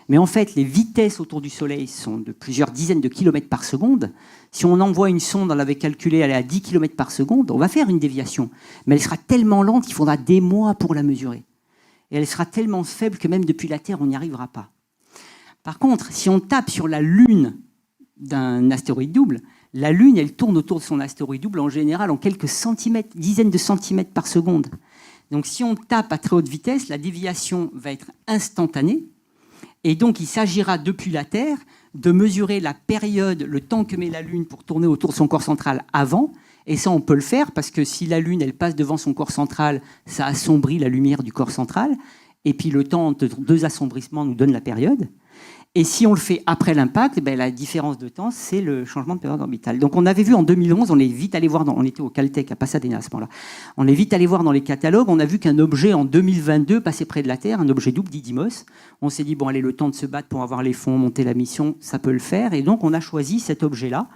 Mais en fait, les vitesses autour du Soleil sont de plusieurs dizaines de kilomètres par seconde. Si on envoie une sonde, on l'avait calculé, elle est à 10 kilomètres par seconde, on va faire une déviation. Mais elle sera tellement lente qu'il faudra des mois pour la mesurer. Et elle sera tellement faible que même depuis la Terre, on n'y arrivera pas. Par contre, si on tape sur la Lune d'un astéroïde double, la Lune, elle tourne autour de son astéroïde double en général en quelques centimètres, dizaines de centimètres par seconde. Donc si on tape à très haute vitesse, la déviation va être instantanée. Et donc il s'agira depuis la Terre de mesurer la période, le temps que met la Lune pour tourner autour de son corps central avant. Et ça, on peut le faire parce que si la Lune elle passe devant son corps central, ça assombrit la lumière du corps central. Et puis le temps entre deux assombrissements nous donne la période. Et si on le fait après l'impact, ben la différence de temps, c'est le changement de période orbitale. Donc on avait vu en 2011, on est vite allé voir, on était au Caltech à Pasadena à ce moment-là, on est vite allé voir dans les catalogues, on a vu qu'un objet en 2022 passait près de la Terre, un objet double Didymos. On s'est dit, bon allez, le temps de se battre pour avoir les fonds, monter la mission, ça peut le faire. Et donc on a choisi cet objet-là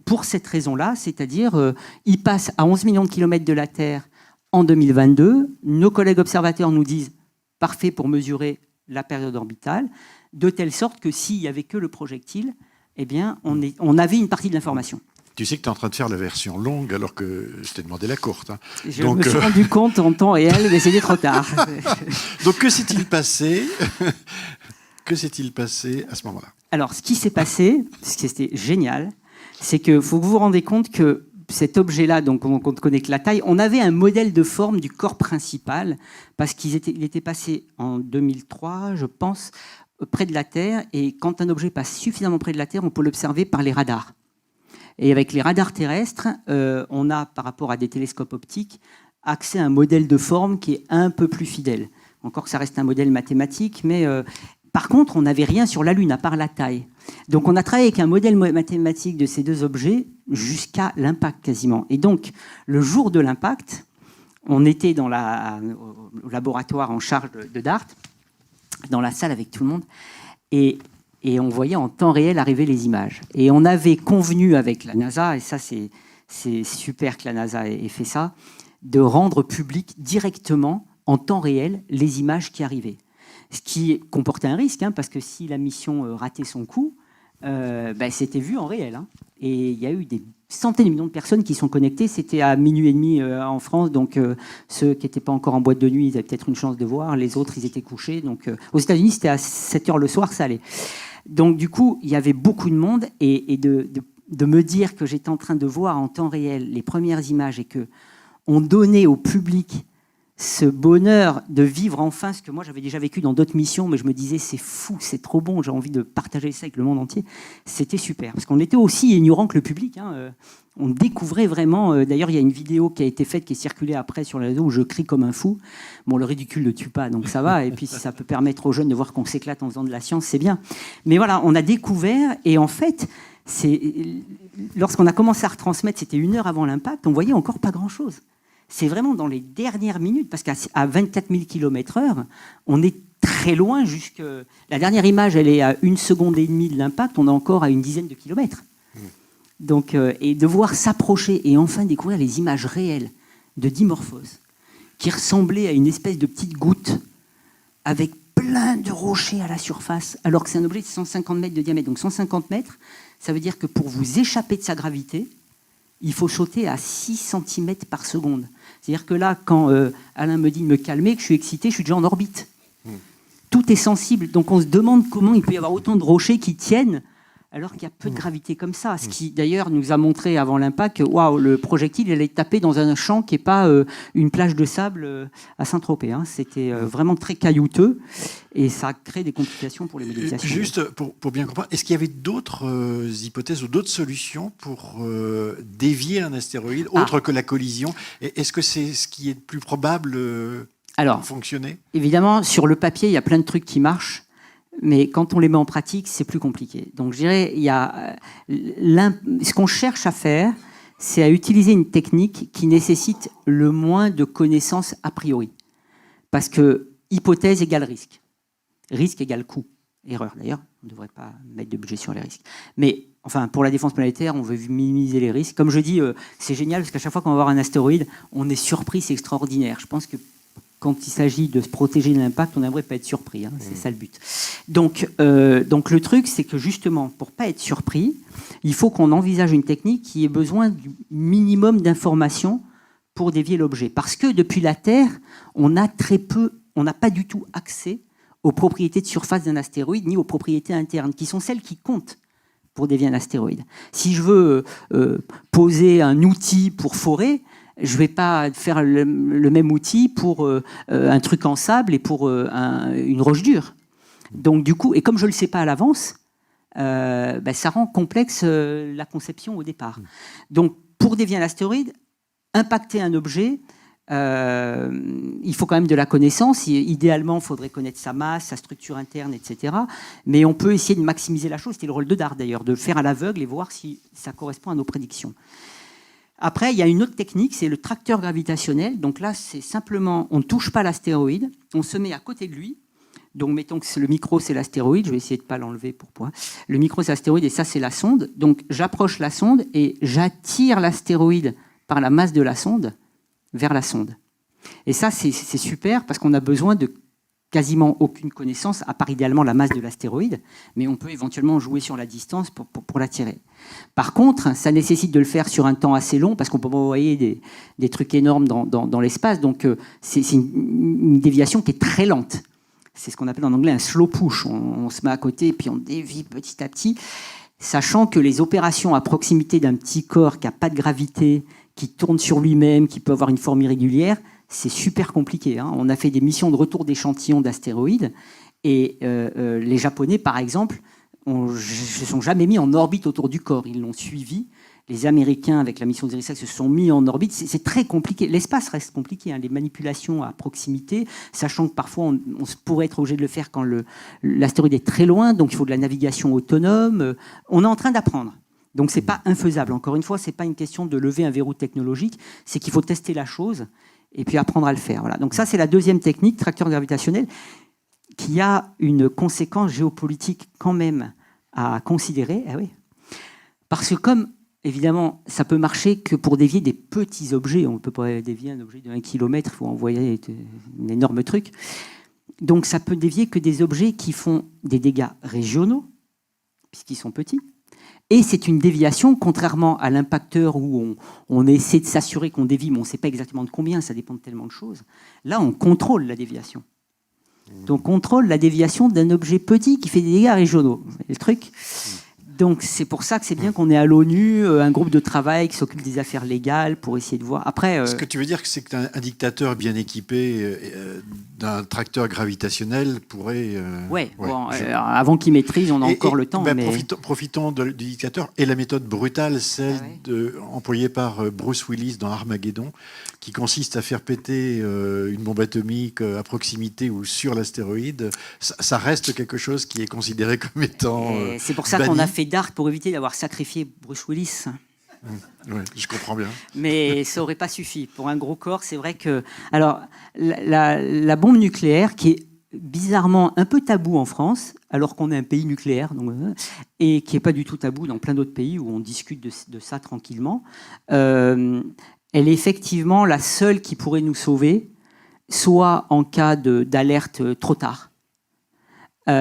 pour cette raison-là, c'est-à-dire il passe à 11 millions de kilomètres de la Terre en 2022. Nos collègues observateurs nous disent, parfait pour mesurer la période orbitale, de telle sorte que s'il n'y avait que le projectile, eh bien, on avait une partie de l'information. Tu sais que tu es en train de faire la version longue alors que je t'ai demandé la courte. Hein. Je me suis rendu compte en temps réel, mais c'était trop tard. Donc que s'est-il passé Que s'est-il passé à ce moment-là? Alors, ce qui s'est passé, ce qui était génial, c'est qu'il faut que vous vous rendez compte que cet objet-là, donc on ne connaît que la taille, on avait un modèle de forme du corps principal, parce qu'il était passé en 2003, je pense, près de la Terre, et quand un objet passe suffisamment près de la Terre, on peut l'observer par les radars. Et avec les radars terrestres, on a, par rapport à des télescopes optiques, accès à un modèle de forme qui est un peu plus fidèle. Encore que ça reste un modèle mathématique, mais par contre, on n'avait rien sur la Lune, à part la taille. Donc on a travaillé avec un modèle mathématique de ces deux objets jusqu'à l'impact quasiment. Et donc, le jour de l'impact, on était au laboratoire en charge de DART, dans la salle avec tout le monde, et on voyait en temps réel arriver les images. Et on avait convenu avec la NASA, et ça c'est super que la NASA ait fait ça, de rendre public directement, en temps réel, les images qui arrivaient. Ce qui comportait un risque, hein, parce que si la mission ratait son coup, c'était vu en réel. Hein. Et il y a eu des centaines de millions de personnes qui sont connectées. C'était à minuit et demi en France, donc ceux qui n'étaient pas encore en boîte de nuit, ils avaient peut-être une chance de voir. Les autres, ils étaient couchés. Donc, aux États-Unis, c'était à 7 h le soir, ça allait. Donc du coup, il y avait beaucoup de monde. Et de me dire que j'étais en train de voir en temps réel les premières images et qu'on donnait au public ce bonheur de vivre enfin ce que moi j'avais déjà vécu dans d'autres missions, mais je me disais c'est fou, c'est trop bon, j'ai envie de partager ça avec le monde entier. C'était super, parce qu'on était aussi ignorant que le public. On découvrait vraiment. D'ailleurs, il y a une vidéo qui a été faite, qui est circulée après sur les réseaux, où je crie comme un fou. Bon, le ridicule ne tue pas, donc ça va. Et puis, si ça peut permettre aux jeunes de voir qu'on s'éclate en faisant de la science, c'est bien. Mais voilà, on a découvert, et en fait, lorsqu'on a commencé à retransmettre, c'était 1 heure avant l'impact, on voyait encore pas grand-chose. C'est vraiment dans les dernières minutes, parce qu'à 24 000 km/h, on est très loin jusque... La dernière image, elle est à 1,5 seconde de l'impact, on est encore à une dizaine de kilomètres. Donc, et de voir s'approcher et enfin découvrir les images réelles de Dimorphos, qui ressemblaient à une espèce de petite goutte avec plein de rochers à la surface, alors que c'est un objet de 150 mètres de diamètre. Donc 150 mètres, ça veut dire que pour vous échapper de sa gravité, il faut sauter à 6 cm par seconde. C'est-à-dire que là, quand Alain me dit de me calmer, que je suis excité, je suis déjà en orbite. Tout est sensible. Donc on se demande comment il peut y avoir autant de rochers qui tiennent alors qu'il y a peu de gravité comme ça. Ce qui, d'ailleurs, nous a montré avant l'impact que le projectile allait taper dans un champ qui n'est pas une plage de sable à Saint-Tropez. C'était vraiment très caillouteux et ça a créé des complications pour les modélisations. Juste pour bien comprendre, est-ce qu'il y avait d'autres hypothèses ou d'autres solutions pour dévier un astéroïde, autre que la collision? Est-ce que c'est ce qui est le plus probable pour fonctionner? Évidemment, sur le papier, il y a plein de trucs qui marchent. Mais quand on les met en pratique, c'est plus compliqué. Donc je dirais, ce qu'on cherche à faire, c'est à utiliser une technique qui nécessite le moins de connaissances a priori. Parce que hypothèse égale risque. Risque égale coût. Erreur d'ailleurs, on ne devrait pas mettre de budget sur les risques. Mais enfin, pour la défense planétaire, on veut minimiser les risques. Comme je dis, c'est génial parce qu'à chaque fois qu'on va voir un astéroïde, on est surpris, c'est extraordinaire. Je pense que quand il s'agit de se protéger de l'impact, on n'aimerait pas être surpris. C'est ça le but. Donc le truc, c'est que justement, pour ne pas être surpris, il faut qu'on envisage une technique qui ait besoin du minimum d'informations pour dévier l'objet. Parce que depuis la Terre, on n'a pas du tout accès aux propriétés de surface d'un astéroïde, ni aux propriétés internes, qui sont celles qui comptent pour dévier un astéroïde. Si je veux poser un outil pour forer, je ne vais pas faire le même outil pour un truc en sable et pour une roche dure. Donc du coup, et comme je ne le sais pas à l'avance, ça rend complexe la conception au départ. Donc pour dévier un astéroïde, impacter un objet, il faut quand même de la connaissance. Idéalement, il faudrait connaître sa masse, sa structure interne, etc. Mais on peut essayer de maximiser la chose. C'était le rôle de DART d'ailleurs, de faire à l'aveugle et voir si ça correspond à nos prédictions. Après, il y a une autre technique, c'est le tracteur gravitationnel. Donc là, c'est simplement, on ne touche pas l'astéroïde, on se met à côté de lui. Donc mettons que le micro, c'est l'astéroïde. Je vais essayer de ne pas l'enlever pour point. Le micro, c'est l'astéroïde et ça, c'est la sonde. Donc j'approche la sonde et j'attire l'astéroïde par la masse de la sonde vers la sonde. Et ça, c'est super parce qu'on a besoin de quasiment aucune connaissance, à part idéalement la masse de l'astéroïde, mais on peut éventuellement jouer sur la distance pour l'attirer. Par contre, ça nécessite de le faire sur un temps assez long, parce qu'on peut envoyer des trucs énormes dans l'espace, donc c'est une déviation qui est très lente. C'est ce qu'on appelle en anglais un slow push. On se met à côté et puis on dévie petit à petit, sachant que les opérations à proximité d'un petit corps qui n'a pas de gravité, qui tourne sur lui-même, qui peut avoir une forme irrégulière, c'est super compliqué. On a fait des missions de retour d'échantillons d'astéroïdes et les Japonais, par exemple, ne se sont jamais mis en orbite autour du corps. Ils l'ont suivi. Les Américains, avec la mission d'Irisac, se sont mis en orbite. C'est très compliqué. L'espace reste compliqué. Les manipulations à proximité, sachant que parfois, on pourrait être obligé de le faire quand l'astéroïde est très loin. Donc, il faut de la navigation autonome. On est en train d'apprendre. Donc, ce n'est pas infaisable. Encore une fois, ce n'est pas une question de lever un verrou technologique. C'est qu'il faut tester la chose et puis apprendre à le faire. Voilà. Donc ça, c'est la deuxième technique, tracteur gravitationnel, qui a une conséquence géopolitique quand même à considérer. Ah oui. Parce que comme, évidemment, ça peut marcher que pour dévier des petits objets, on ne peut pas dévier un objet de 1 km, il faut envoyer un énorme truc. Donc ça peut dévier que des objets qui font des dégâts régionaux, puisqu'ils sont petits. Et c'est une déviation, contrairement à l'impacteur où on essaie de s'assurer qu'on dévie, mais on ne sait pas exactement de combien, ça dépend de tellement de choses. Là, on contrôle la déviation. Donc, on contrôle la déviation d'un objet petit qui fait des dégâts régionaux. Le truc. Donc c'est pour ça que c'est bien qu'on ait à l'ONU un groupe de travail qui s'occupe des affaires légales pour essayer de voir. Après, ce que tu veux dire, c'est qu'un dictateur bien équipé d'un tracteur gravitationnel pourrait... avant qu'il maîtrise, on a encore le temps. Ben, profitons du dictateur et la méthode brutale, celle employée par Bruce Willis dans Armageddon, qui consiste à faire péter une bombe atomique à proximité ou sur l'astéroïde. Ça reste quelque chose qui est considéré comme étant c'est pour ça qu'on a fait Dart, pour éviter d'avoir sacrifié Bruce Willis. Oui, je comprends bien. Mais ça n'aurait pas suffi. Pour un gros corps, c'est vrai que... Alors, la bombe nucléaire, qui est bizarrement un peu tabou en France, alors qu'on est un pays nucléaire, donc, et qui n'est pas du tout tabou dans plein d'autres pays où on discute de ça tranquillement, elle est effectivement la seule qui pourrait nous sauver, soit en cas d'alerte trop tard,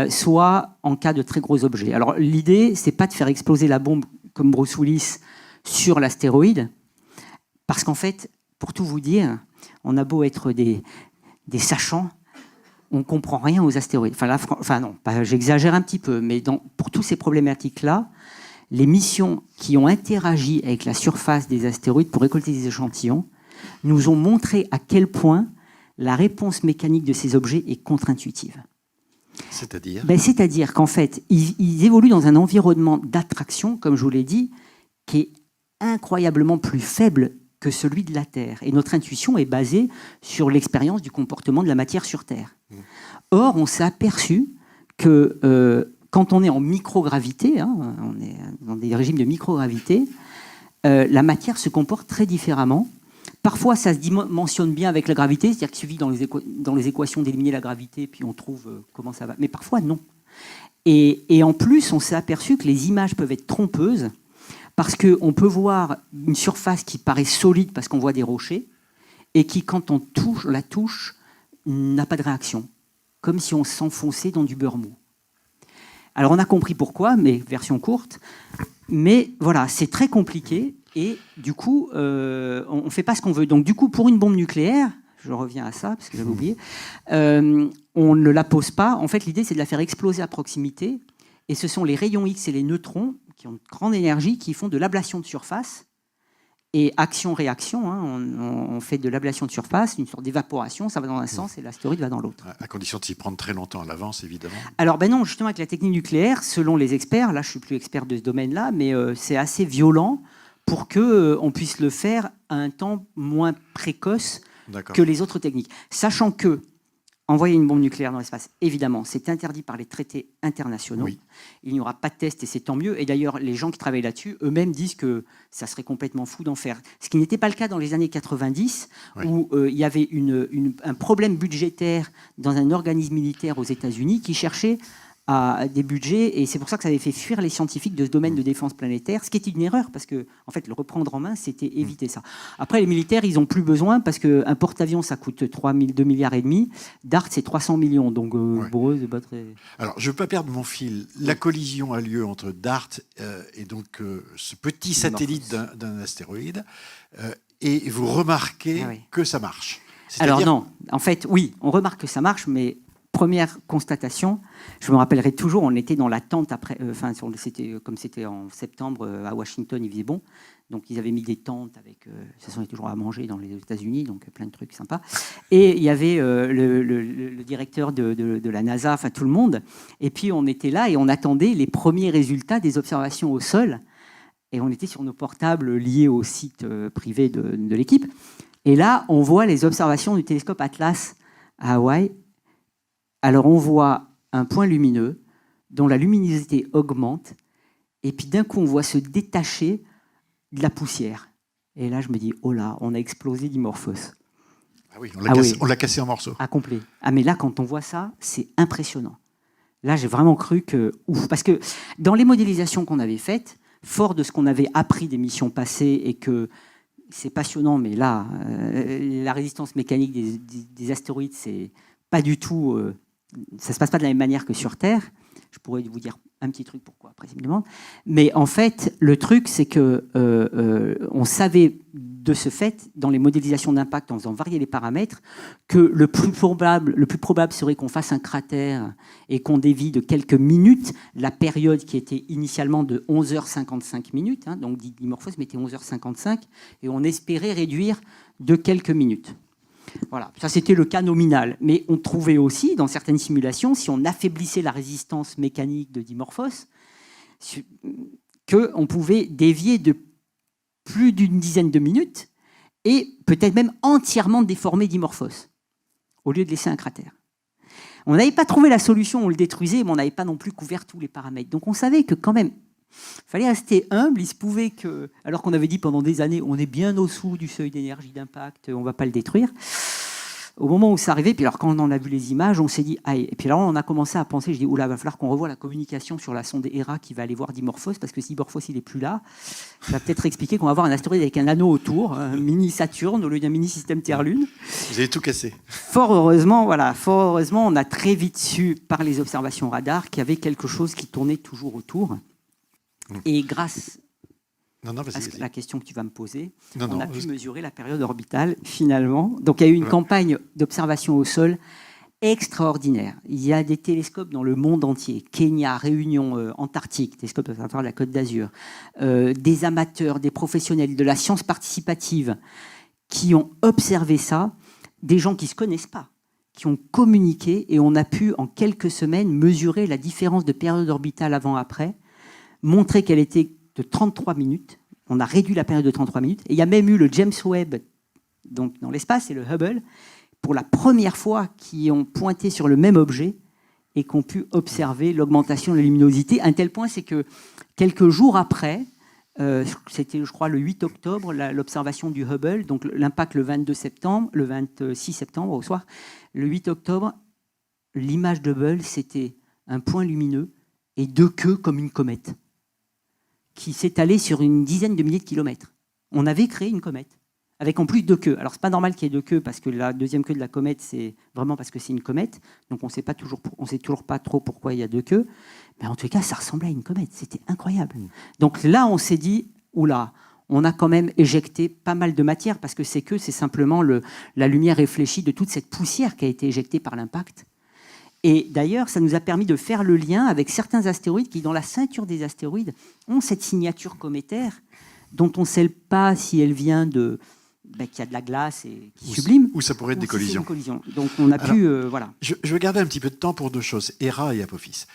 soit en cas de très gros objets. Alors l'idée, c'est pas de faire exploser la bombe comme Bruce Willis sur l'astéroïde, parce qu'en fait, pour tout vous dire, on a beau être des sachants, on comprend rien aux astéroïdes. J'exagère un petit peu, mais pour toutes ces problématiques-là, les missions qui ont interagi avec la surface des astéroïdes pour récolter des échantillons nous ont montré à quel point la réponse mécanique de ces objets est contre-intuitive. C'est-à-dire C'est-à-dire qu'en fait, ils évoluent dans un environnement d'attraction, comme je vous l'ai dit, qui est incroyablement plus faible que celui de la Terre. Et notre intuition est basée sur l'expérience du comportement de la matière sur Terre. Or, on s'est aperçu que quand on est en microgravité, on est dans des régimes de microgravité, la matière se comporte très différemment. Parfois, ça se dimensionne bien avec la gravité, c'est-à-dire qu'il suffit dans les équations d'éliminer la gravité, puis on trouve comment ça va. Mais parfois, non. Et en plus, on s'est aperçu que les images peuvent être trompeuses, parce qu'on peut voir une surface qui paraît solide parce qu'on voit des rochers, et qui, quand on la touche, n'a pas de réaction, comme si on s'enfonçait dans du beurre mou. Alors, on a compris pourquoi, mais version courte. Mais voilà, c'est très compliqué. Et du coup, on ne fait pas ce qu'on veut. Donc du coup, pour une bombe nucléaire, je reviens à ça, parce que j'avais oublié, on ne la pose pas. En fait, l'idée, c'est de la faire exploser à proximité. Et ce sont les rayons X et les neutrons, qui ont une grande énergie, qui font de l'ablation de surface. Et action-réaction, on fait de l'ablation de surface, une sorte d'évaporation, ça va dans un sens et l'astéroïde va dans l'autre. À condition de s'y prendre très longtemps à l'avance, évidemment. Alors non, justement, avec la technique nucléaire, selon les experts, là je ne suis plus expert de ce domaine-là, mais c'est assez violent pour qu'on puisse le faire à un temps moins précoce que les autres techniques. Sachant que envoyer une bombe nucléaire dans l'espace, évidemment, c'est interdit par les traités internationaux. Oui. Il n'y aura pas de test et c'est tant mieux. Et d'ailleurs, les gens qui travaillent là-dessus, eux-mêmes disent que ça serait complètement fou d'en faire. Ce qui n'était pas le cas dans les années 90, où il y avait un problème budgétaire dans un organisme militaire aux États-Unis qui cherchait à des budgets, et c'est pour ça que ça avait fait fuir les scientifiques de ce domaine de défense planétaire, ce qui était une erreur, parce que en fait, le reprendre en main, c'était éviter ça. Après, les militaires, ils n'ont plus besoin, parce qu'un porte-avions, ça coûte 2,5 milliards. DART, c'est 300 millions, donc pour eux, c'est pas très... Alors, je ne veux pas perdre mon fil. La collision a lieu entre DART et donc ce petit satellite d'un astéroïde, et vous remarquez que ça marche. Alors non, en fait, oui, on remarque que ça marche, mais... Première constatation, je me rappellerai toujours, on était dans la tente après, comme c'était en septembre à Washington, il faisait bon, donc ils avaient mis des tentes avec, ça s'en est toujours à manger dans les États-Unis, donc plein de trucs sympas. Et il y avait le directeur de la NASA, enfin tout le monde, et puis on était là et on attendait les premiers résultats des observations au sol, et on était sur nos portables liés au site privé de l'équipe. Et là, on voit les observations du télescope Atlas à Hawaï. Alors on voit un point lumineux dont la luminosité augmente et puis d'un coup on voit se détacher de la poussière. Et là je me dis, oh là, on a explosé Dimorphos. Ah oui, on l'a cassé en morceaux. Ah, complet. Ah mais là quand on voit ça, c'est impressionnant. Là j'ai vraiment cru que, ouf, parce que dans les modélisations qu'on avait faites, fort de ce qu'on avait appris des missions passées et que c'est passionnant, mais là, la résistance mécanique des astéroïdes, c'est pas du tout... ça ne se passe pas de la même manière que sur Terre. Je pourrais vous dire un petit truc pourquoi après, si me demande. Mais en fait, le truc, c'est que on savait de ce fait, dans les modélisations d'impact, en faisant varier les paramètres, que le plus probable serait qu'on fasse un cratère et qu'on dévie de quelques minutes la période qui était initialement de 11h55 minutes, donc Dimorphos mettait 11h55, et on espérait réduire de quelques minutes. Voilà, ça c'était le cas nominal. Mais on trouvait aussi, dans certaines simulations, si on affaiblissait la résistance mécanique de Dimorphos, qu'on pouvait dévier de plus d'une dizaine de minutes et peut-être même entièrement déformer Dimorphos, au lieu de laisser un cratère. On n'avait pas trouvé la solution, on le détruisait, mais on n'avait pas non plus couvert tous les paramètres. Donc on savait que quand même, il fallait rester humble. Il se pouvait que, alors qu'on avait dit pendant des années, on est bien au-dessous du seuil d'énergie d'impact, on ne va pas le détruire. Au moment où ça arrivait, puis alors quand on a vu les images, on s'est dit, aïe. Et puis là, on a commencé à penser, je dis, oula, il va falloir qu'on revoie la communication sur la sonde Hera qui va aller voir Dimorphos, parce que si Dimorphos il n'est plus là, ça va peut-être expliquer qu'on va avoir un astéroïde avec un anneau autour, un mini Saturne au lieu d'un mini système Terre-Lune. Vous avez tout cassé. Fort heureusement, on a très vite su par les observations radar qu'il y avait quelque chose qui tournait toujours autour. Et grâce à la question que tu vas me poser, on a pu mesurer la période orbitale finalement. Donc il y a eu une campagne d'observation au sol extraordinaire. Il y a des télescopes dans le monde entier, Kenya, Réunion, Antarctique, télescope observatoire de la Côte d'Azur, des amateurs, des professionnels de la science participative qui ont observé ça, des gens qui ne se connaissent pas, qui ont communiqué, et on a pu en quelques semaines mesurer la différence de période orbitale avant-après, montrer qu'elle était de 33 minutes. On a réduit la période de 33 minutes. Et il y a même eu le James Webb donc dans l'espace et le Hubble, pour la première fois, qui ont pointé sur le même objet et qui ont pu observer l'augmentation de la luminosité. À un tel point, c'est que quelques jours après, c'était je crois le 8 octobre, l'observation du Hubble, donc l'impact le 26 septembre au soir. Le 8 octobre, l'image de Hubble, c'était un point lumineux et deux queues comme une comète, qui s'étalait sur une dizaine de milliers de kilomètres. On avait créé une comète, avec en plus deux queues. Alors, c'est pas normal qu'il y ait deux queues, parce que la deuxième queue de la comète, c'est vraiment parce que c'est une comète. Donc, on sait toujours pas trop pourquoi il y a deux queues. Mais en tout cas, ça ressemblait à une comète. C'était incroyable. Donc là, on s'est dit, oula, on a quand même éjecté pas mal de matière, parce que ces queues, c'est simplement la lumière réfléchie de toute cette poussière qui a été éjectée par l'impact. Et d'ailleurs, ça nous a permis de faire le lien avec certains astéroïdes qui, dans la ceinture des astéroïdes, ont cette signature cométaire dont on ne sait pas si elle vient qu'il y a de la glace et qui sublime. Ou ça pourrait être des collisions. Donc on a pu... voilà. Je veux garder un petit peu de temps pour deux choses, Hera et Apophis.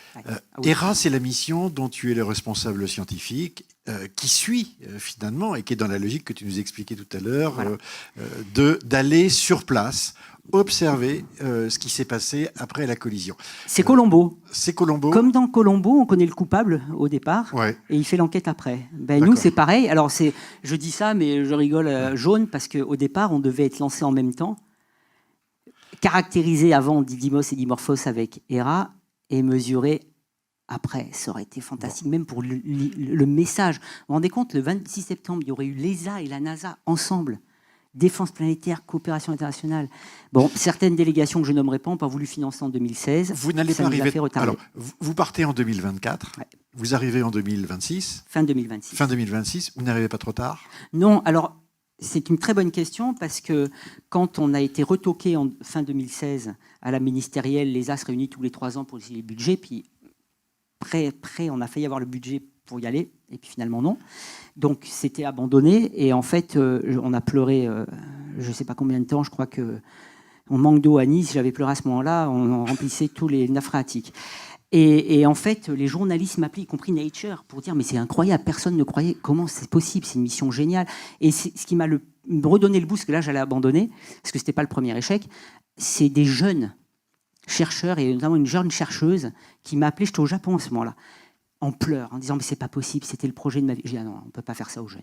Hera, c'est la mission dont tu es le responsable scientifique, qui suit finalement, et qui est dans la logique que tu nous expliquais tout à l'heure, voilà. D'aller sur place, observer ce qui s'est passé après la collision. C'est Colombo. C'est Colombo. Comme dans Colombo, on connaît le coupable au départ, ouais. Et il fait l'enquête après. Nous, c'est pareil. Alors, je dis ça, mais je rigole jaune, parce qu'au départ, on devait être lancé en même temps, caractérisé avant Didymos et Dimorphos avec Hera, et mesuré après. Ça aurait été fantastique, même pour le message. Vous vous rendez compte, le 26 septembre, il y aurait eu l'ESA et la NASA ensemble. Défense planétaire, coopération internationale. Bon, certaines délégations que je nommerai pas n'ont pas voulu financer en 2016. Vous n'allez pas arriver. Alors, vous partez en 2024. Ouais. Vous arrivez en 2026. Fin 2026. Fin 2026. Vous n'arrivez pas trop tard? Non. Alors, c'est une très bonne question, parce que quand on a été retoqué en fin 2016 à la ministérielle, l'ESA se réunit tous les 3 ans pour essayer les budgets, puis près, on a failli avoir le budget pour y aller, et puis finalement non. Donc c'était abandonné, et en fait on a pleuré je ne sais pas combien de temps. Je crois qu'on manque d'eau à Nice. J'avais pleuré à ce moment-là, on remplissait tous les nappes phréatiques. Et en fait, les journalistes m'appelaient, y compris Nature, pour dire mais c'est incroyable, personne ne croyait, comment c'est possible, c'est une mission géniale. Et ce qui m'a redonné le boost, que là j'allais abandonner, parce que c'était pas le premier échec, c'est des jeunes chercheurs, et notamment une jeune chercheuse qui m'a appelé, j'étais au Japon à ce moment-là, en pleurs, en disant mais c'est pas possible, c'était le projet de ma vie. J'ai dit ah non, on peut pas faire ça aux jeunes.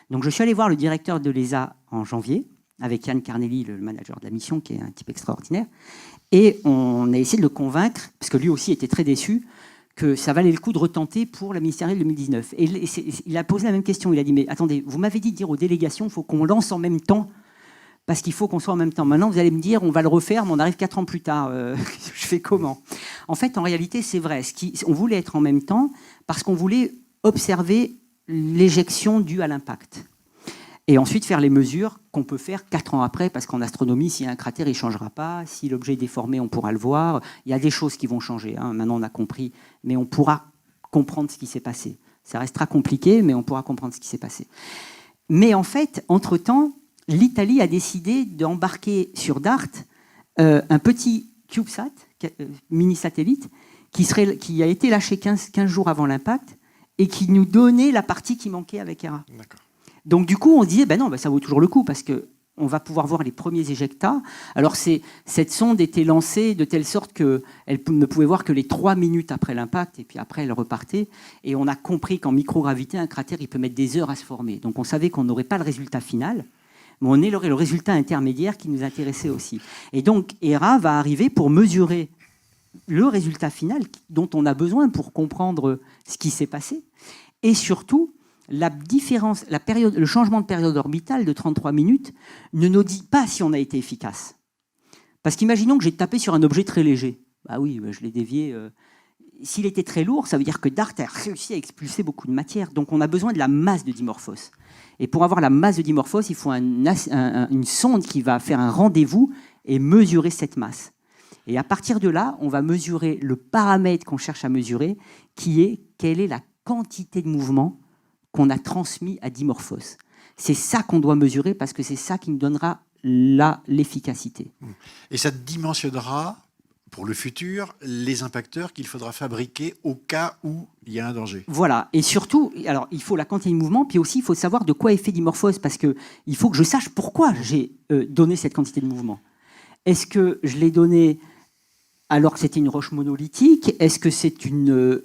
Donc je suis allé voir le directeur de l'ESA en janvier, avec Yann Carnelli, le manager de la mission, qui est un type extraordinaire, et on a essayé de le convaincre, parce que lui aussi était très déçu, que ça valait le coup de retenter pour la ministérielle 2019. Et il a posé la même question, il a dit mais attendez, vous m'avez dit de dire aux délégations qu'il faut qu'on lance en même temps, parce qu'il faut qu'on soit en même temps. Maintenant, vous allez me dire, on va le refaire, mais on arrive 4 ans plus tard. Je fais comment? En fait, en réalité, c'est vrai. On voulait être en même temps parce qu'on voulait observer l'éjection due à l'impact. et ensuite faire les mesures qu'on peut faire 4 ans après, parce qu'en astronomie, s'il y a un cratère, il ne changera pas. Si l'objet est déformé, on pourra le voir. Il y a des choses qui vont changer. Maintenant, on a compris, mais on pourra comprendre ce qui s'est passé. Ça restera compliqué, mais on pourra comprendre ce qui s'est passé. Mais en fait, entre-temps, l'Italie a décidé d'embarquer sur DART un petit CubeSat, mini-satellite, qui a été lâché 15 jours avant l'impact et qui nous donnait la partie qui manquait avec Hera. D'accord. Donc du coup, on disait, non, ça vaut toujours le coup parce qu'on va pouvoir voir les premiers éjectats. Alors cette sonde était lancée de telle sorte qu'elle ne pouvait voir que les 3 minutes après l'impact, et puis après elle repartait. Et on a compris qu'en microgravité, un cratère, il peut mettre des heures à se former. Donc on savait qu'on n'aurait pas le résultat final, mais on aurait le résultat intermédiaire qui nous intéressait aussi. Et donc Hera va arriver pour mesurer le résultat final dont on a besoin pour comprendre ce qui s'est passé. Et surtout, la différence, le changement de période orbitale de 33 minutes ne nous dit pas si on a été efficace. Parce qu'imaginons que j'ai tapé sur un objet très léger. Bah oui, je l'ai dévié. S'il était très lourd, ça veut dire que DART a réussi à expulser beaucoup de matière. Donc on a besoin de la masse de Dimorphos. Et pour avoir la masse de Dimorphos, il faut une sonde qui va faire un rendez-vous et mesurer cette masse. Et à partir de là, on va mesurer le paramètre qu'on cherche à mesurer, qui est quelle est la quantité de mouvement qu'on a transmis à Dimorphos. C'est ça qu'on doit mesurer parce que c'est ça qui nous donnera l'efficacité. Et ça dimensionnera, pour le futur, les impacteurs qu'il faudra fabriquer au cas où il y a un danger. Voilà, et surtout, alors, il faut la quantité de mouvement, puis aussi il faut savoir de quoi est fait Dimorphos, parce qu'il faut que je sache pourquoi j'ai donné cette quantité de mouvement. Est-ce que je l'ai donné alors que c'était une roche monolithique? Est-ce que c'est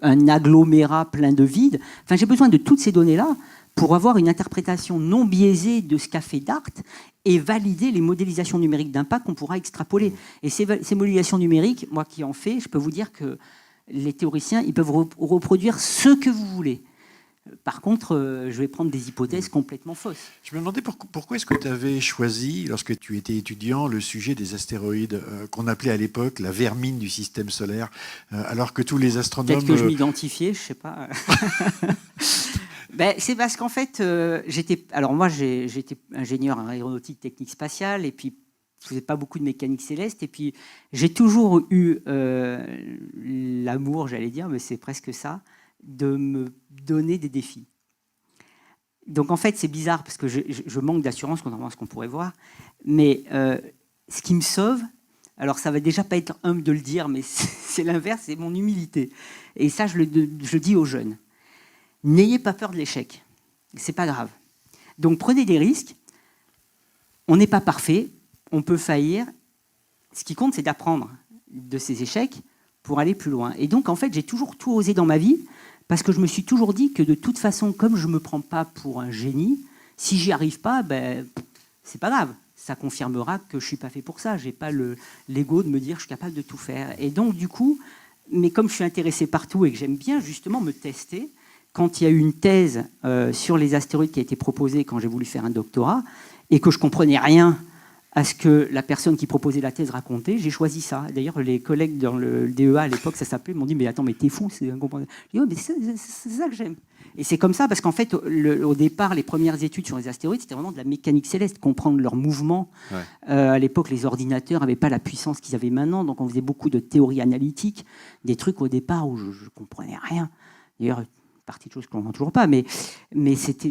un agglomérat plein de vide? Enfin, j'ai besoin de toutes ces données-là pour avoir une interprétation non biaisée de ce qu'a fait DART et valider les modélisations numériques d'impact qu'on pourra extrapoler. Et ces modélisations numériques, moi qui en fais, je peux vous dire que les théoriciens, ils peuvent reproduire ce que vous voulez. Par contre, je vais prendre des hypothèses complètement fausses. Je me demandais pourquoi est-ce que tu avais choisi, lorsque tu étais étudiant, le sujet des astéroïdes qu'on appelait à l'époque la vermine du système solaire, alors que tous les astronomes... Peut-être que je m'identifiais, je ne sais pas. C'est parce qu'en fait, j'étais ingénieur en aéronautique technique spatiale, et puis je ne faisais pas beaucoup de mécanique céleste, et puis j'ai toujours eu l'amour, j'allais dire, mais c'est presque ça, de me donner des défis. Donc en fait, c'est bizarre parce que je manque d'assurance contrairement à ce qu'on pourrait voir, mais ce qui me sauve, alors ça va déjà pas être humble de le dire, mais c'est l'inverse, c'est mon humilité. Et ça, je le dis aux jeunes. N'ayez pas peur de l'échec, c'est pas grave. Donc prenez des risques, on n'est pas parfait, on peut faillir. Ce qui compte, c'est d'apprendre de ces échecs pour aller plus loin. Et donc en fait, j'ai toujours tout osé dans ma vie, parce que je me suis toujours dit que de toute façon, comme je ne me prends pas pour un génie, si j'y arrive pas, c'est pas grave. Ça confirmera que je ne suis pas fait pour ça. Je n'ai pas l'ego de me dire que je suis capable de tout faire. Et donc, du coup, mais comme je suis intéressé partout et que j'aime bien justement me tester, quand il y a eu une thèse sur les astéroïdes qui a été proposée quand j'ai voulu faire un doctorat, et que je ne comprenais rien à ce que la personne qui proposait la thèse racontait, j'ai choisi ça. D'ailleurs, les collègues dans le DEA à l'époque, ça s'appelait, m'ont dit « Mais attends, mais t'es fou, c'est incompréhensible. » J'ai dit « Oh, mais c'est ça que j'aime. » Et c'est comme ça, parce qu'en fait, au départ, les premières études sur les astéroïdes, c'était vraiment de la mécanique céleste, comprendre leur mouvement. Ouais. À l'époque, les ordinateurs n'avaient pas la puissance qu'ils avaient maintenant, donc on faisait beaucoup de théories analytiques, des trucs au départ où je ne comprenais rien. D'ailleurs, partie de choses qu'on ne comprend toujours pas, mais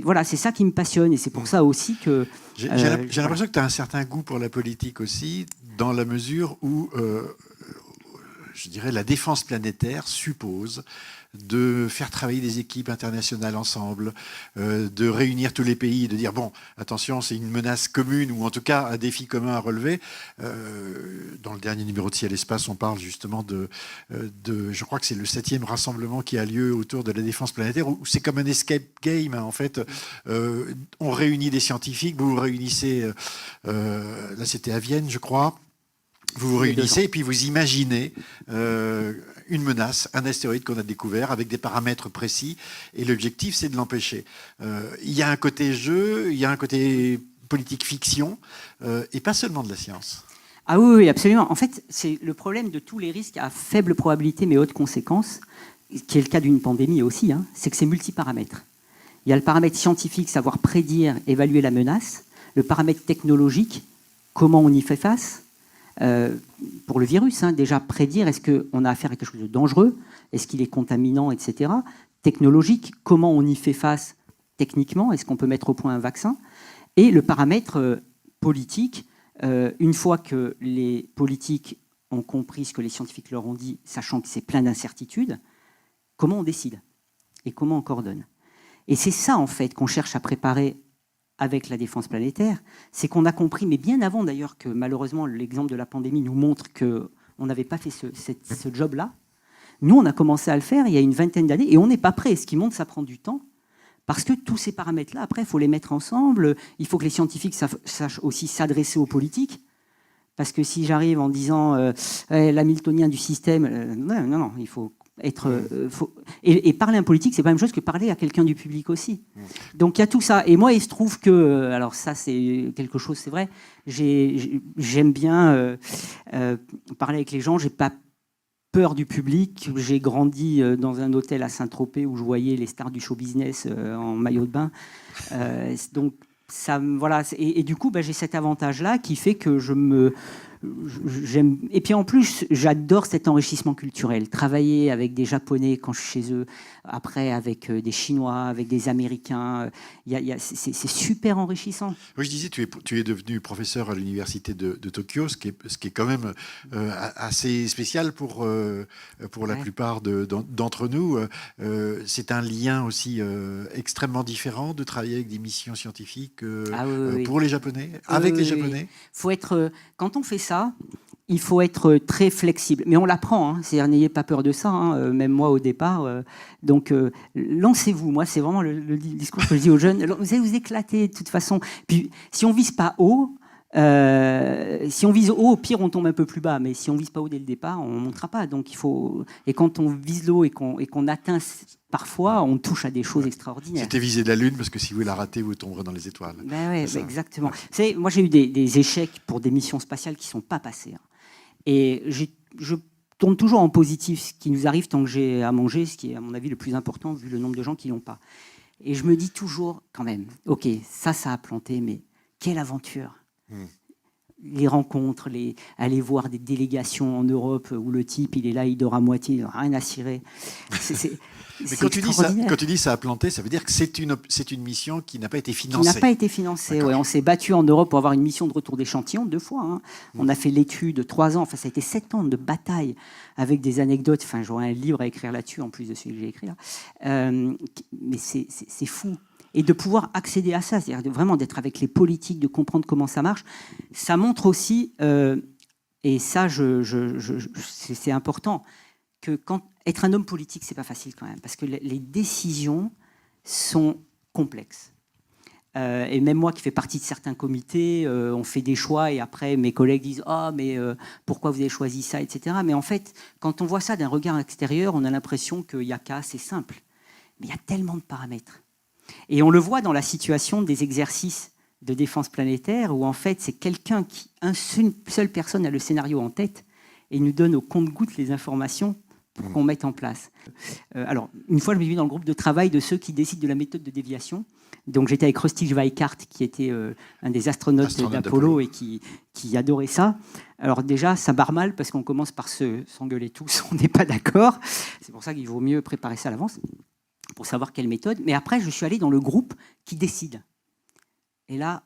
voilà, c'est ça qui me passionne, et c'est pour ça aussi que... J'ai l'impression que tu as un certain goût pour la politique aussi, dans la mesure où, je dirais, la défense planétaire suppose de faire travailler des équipes internationales ensemble, de réunir tous les pays et de dire, bon, attention, c'est une menace commune, ou en tout cas un défi commun à relever. Dans le dernier numéro de Ciel Espace, on parle justement de je crois que c'est le 7e rassemblement qui a lieu autour de la défense planétaire, où c'est comme un escape game, hein, en fait. On réunit des scientifiques, vous vous réunissez, là c'était à Vienne, je crois, vous vous réunissez et puis vous imaginez une menace, un astéroïde qu'on a découvert avec des paramètres précis, et l'objectif c'est de l'empêcher. Il y a un côté jeu, il y a un côté politique fiction, et pas seulement de la science. Ah oui, absolument. En fait, c'est le problème de tous les risques à faible probabilité mais haute conséquence, qui est le cas d'une pandémie aussi, hein, c'est que c'est multiparamètres. Il y a le paramètre scientifique, savoir prédire, évaluer la menace. Le paramètre technologique, comment on y fait face. Pour le virus, déjà prédire, est-ce qu'on a affaire à quelque chose de dangereux, est-ce qu'il est contaminant, etc. Technologique, comment on y fait face techniquement, est-ce qu'on peut mettre au point un vaccin. Et le paramètre politique, une fois que les politiques ont compris ce que les scientifiques leur ont dit, sachant que c'est plein d'incertitudes, comment on décide et comment on coordonne. Et c'est ça, en fait, qu'on cherche à préparer avec la défense planétaire. C'est qu'on a compris, mais bien avant d'ailleurs que malheureusement l'exemple de la pandémie nous montre qu'on n'avait pas fait ce job-là. Nous, on a commencé à le faire il y a une vingtaine d'années et on n'est pas prêt. Ce qui montre, ça prend du temps. Parce que tous ces paramètres-là, après, il faut les mettre ensemble. Il faut que les scientifiques sachent aussi s'adresser aux politiques. Parce que si j'arrive en disant l'hamiltonien du système, non, il faut être... Et parler à un politique, c'est pas la même chose que parler à quelqu'un du public aussi. Donc il y a tout ça. Et moi, il se trouve que... Alors ça, c'est quelque chose, c'est vrai. J'aime bien parler avec les gens. J'ai pas peur du public. J'ai grandi dans un hôtel à Saint-Tropez où je voyais les stars du show business en maillot de bain. Donc ça, voilà. Et du coup, j'ai cet avantage-là qui fait que j'aime. Et puis en plus, j'adore cet enrichissement culturel. Travailler avec des Japonais quand je suis chez eux, après avec des Chinois, avec des Américains, c'est super enrichissant. Oui, je disais, tu es devenu professeur à l'université de Tokyo, ce qui est quand même assez spécial pour la plupart d'entre nous. C'est un lien aussi extrêmement différent de travailler avec des missions scientifiques pour les Japonais, avec les Japonais. Faut être, quand on fait ça, il faut être très flexible. Mais on l'apprend, c'est-à-dire n'ayez pas peur de ça, même moi au départ. Donc lancez-vous. Moi, c'est vraiment le discours que je dis aux jeunes. Vous allez vous éclater de toute façon. Puis si on vise pas haut, si on vise haut, au pire, on tombe un peu plus bas. Mais si on vise pas haut dès le départ, on ne montera pas. Donc il faut. Et quand on vise l'eau et qu'on atteint, parfois, on touche à des choses extraordinaires. C'était viser la Lune parce que si vous la ratez, vous tomberez dans les étoiles. Exactement. Moi, j'ai eu des échecs pour des missions spatiales qui ne sont pas passées. Et je tourne toujours en positif ce qui nous arrive tant que j'ai à manger, ce qui est à mon avis le plus important vu le nombre de gens qui ne l'ont pas. Et je me dis toujours quand même, ok, ça a planté, mais quelle aventure. Les rencontres, aller voir des délégations en Europe où le type, il est là, il dort à moitié, il n'a rien à cirer. Mais quand tu dis ça a planté, ça veut dire que c'est une mission qui n'a pas été financée. Qui n'a pas été financée, ouais. On s'est battu en Europe pour avoir une mission de retour d'échantillon 2 fois. On a fait l'étude 3 ans, enfin ça a été 7 ans de bataille avec des anecdotes. Enfin, j'aurais un livre à écrire là-dessus, en plus de celui que j'ai écrit là. Mais c'est fou. Et de pouvoir accéder à ça, c'est-à-dire vraiment d'être avec les politiques, de comprendre comment ça marche, ça montre aussi, et ça c'est important, que être un homme politique, c'est pas facile quand même, parce que les décisions sont complexes. Et même moi qui fais partie de certains comités, on fait des choix et après mes collègues disent « Ah, mais pourquoi vous avez choisi ça ?» etc. Mais en fait, quand on voit ça d'un regard extérieur, on a l'impression qu'il n'y a qu'à, c'est simple. Mais il y a tellement de paramètres. Et on le voit dans la situation des exercices de défense planétaire où en fait c'est quelqu'un une seule personne a le scénario en tête et il nous donne au compte-gouttes les informations pour qu'on mette en place. Alors, une fois, je me suis mis dans le groupe de travail de ceux qui décident de la méthode de déviation. Donc, j'étais avec Rusty Schweikart, qui était un des astronautes d'Apollo et qui adorait ça. Alors déjà, ça barre mal parce qu'on commence par s'engueuler tous, on n'est pas d'accord. C'est pour ça qu'il vaut mieux préparer ça à l'avance pour savoir quelle méthode. Mais après, je suis allé dans le groupe qui décide. Et là,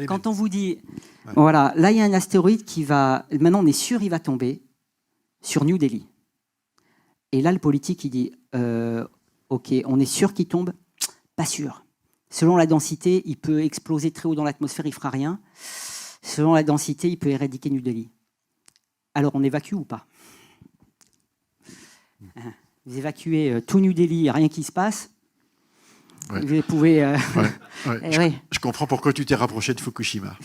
quand on vous dit, voilà, là, il y a un astéroïde qui va... Maintenant, on est sûr il va tomber sur New Delhi. Et là, le politique, il dit, OK, on est sûr qu'il tombe? Pas sûr. Selon la densité, il peut exploser très haut dans l'atmosphère, il ne fera rien. Selon la densité, il peut éradiquer New Delhi. Alors, on évacue ou pas? Vous évacuez tout New Delhi, il n'y a rien qui se passe. Ouais. Vous pouvez... Je comprends pourquoi tu t'es rapproché de Fukushima.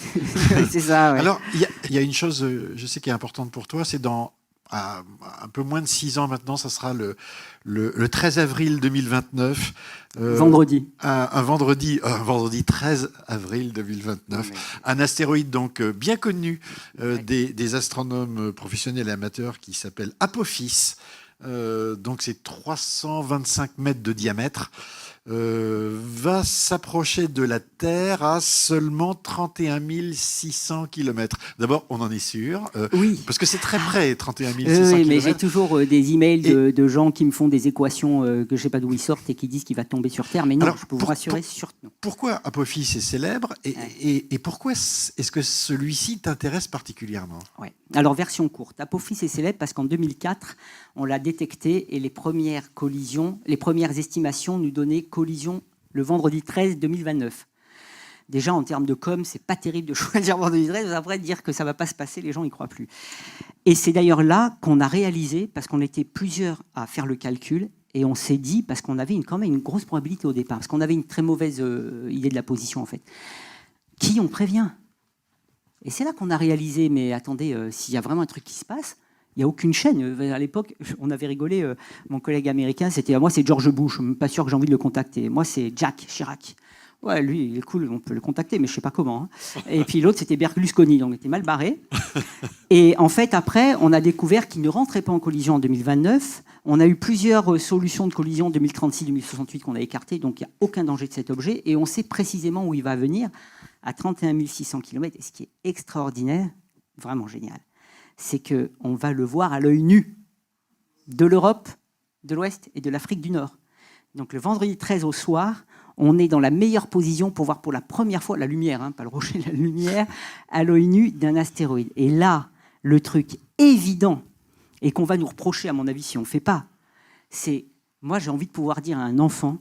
C'est ça, ouais. Alors, il y a une chose, je sais, qui est importante pour toi, c'est dans un peu moins de 6 ans maintenant, ça sera le 13 avril 2029. Vendredi. Un vendredi 13 avril 2029. Ouais. Un astéroïde donc bien connu des astronomes professionnels et amateurs qui s'appelle Apophis. Donc c'est 325 mètres de diamètre. va s'approcher de la Terre à seulement 31 600 km. D'abord, on en est sûr, Oui. parce que c'est très près, 31 600 Oui, km. mais j'ai toujours des emails de gens qui me font des équations que je ne sais pas d'où ils sortent et qui disent qu'il va tomber sur Terre. Mais non, Alors, je peux vous rassurer sur non. Pourquoi Apophis est célèbre et pourquoi est-ce que celui-ci t'intéresse particulièrement? Ouais. Alors, version courte. Apophis est célèbre parce qu'en 2004, on l'a détecté et les premières estimations nous donnaient collision le vendredi 13 2029. Déjà, en termes de com, c'est pas terrible de choisir vendredi 13. Après, dire que ça va pas se passer, les gens y croient plus. Et c'est d'ailleurs là qu'on a réalisé, parce qu'on était plusieurs à faire le calcul, et on s'est dit, parce qu'on avait quand même une grosse probabilité au départ, parce qu'on avait une très mauvaise idée de la position, en fait. Qui on prévient? Et c'est là qu'on a réalisé, mais attendez, s'il y a vraiment un truc qui se passe, il n'y a aucune chaîne. À l'époque, on avait rigolé, mon collègue américain, c'était moi, c'est George Bush, je ne suis pas sûr que j'ai envie de le contacter. Moi, c'est Jack Chirac. Ouais, lui, il est cool, on peut le contacter, mais je ne sais pas comment. Hein. Et puis l'autre, c'était Berlusconi, donc il était mal barré. Et en fait, après, on a découvert qu'il ne rentrait pas en collision en 2029. On a eu plusieurs solutions de collision en 2036, 2068 qu'on a écartées, donc il n'y a aucun danger de cet objet. Et on sait précisément où il va venir, à 31 600 km. Et ce qui est extraordinaire, vraiment génial, c'est qu'on va le voir à l'œil nu de l'Europe, de l'Ouest et de l'Afrique du Nord. Donc le vendredi 13 au soir, on est dans la meilleure position pour voir pour la première fois la lumière, hein, pas le rocher, la lumière, à l'œil nu d'un astéroïde. Et là, le truc évident, et qu'on va nous reprocher, à mon avis, si on ne fait pas, c'est, moi j'ai envie de pouvoir dire à un enfant,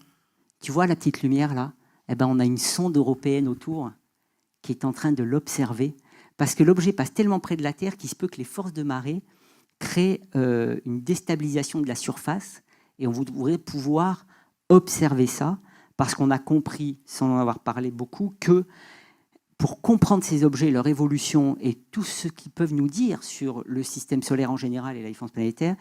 tu vois la petite lumière là, eh ben, on a une sonde européenne autour qui est en train de l'observer, parce que l'objet passe tellement près de la Terre qu'il se peut que les forces de marée créent une déstabilisation de la surface, et on voudrait pouvoir observer ça, parce qu'on a compris, sans en avoir parlé beaucoup, que pour comprendre ces objets, leur évolution et tout ce qu'ils peuvent nous dire sur le système solaire en général et la défense planétaire,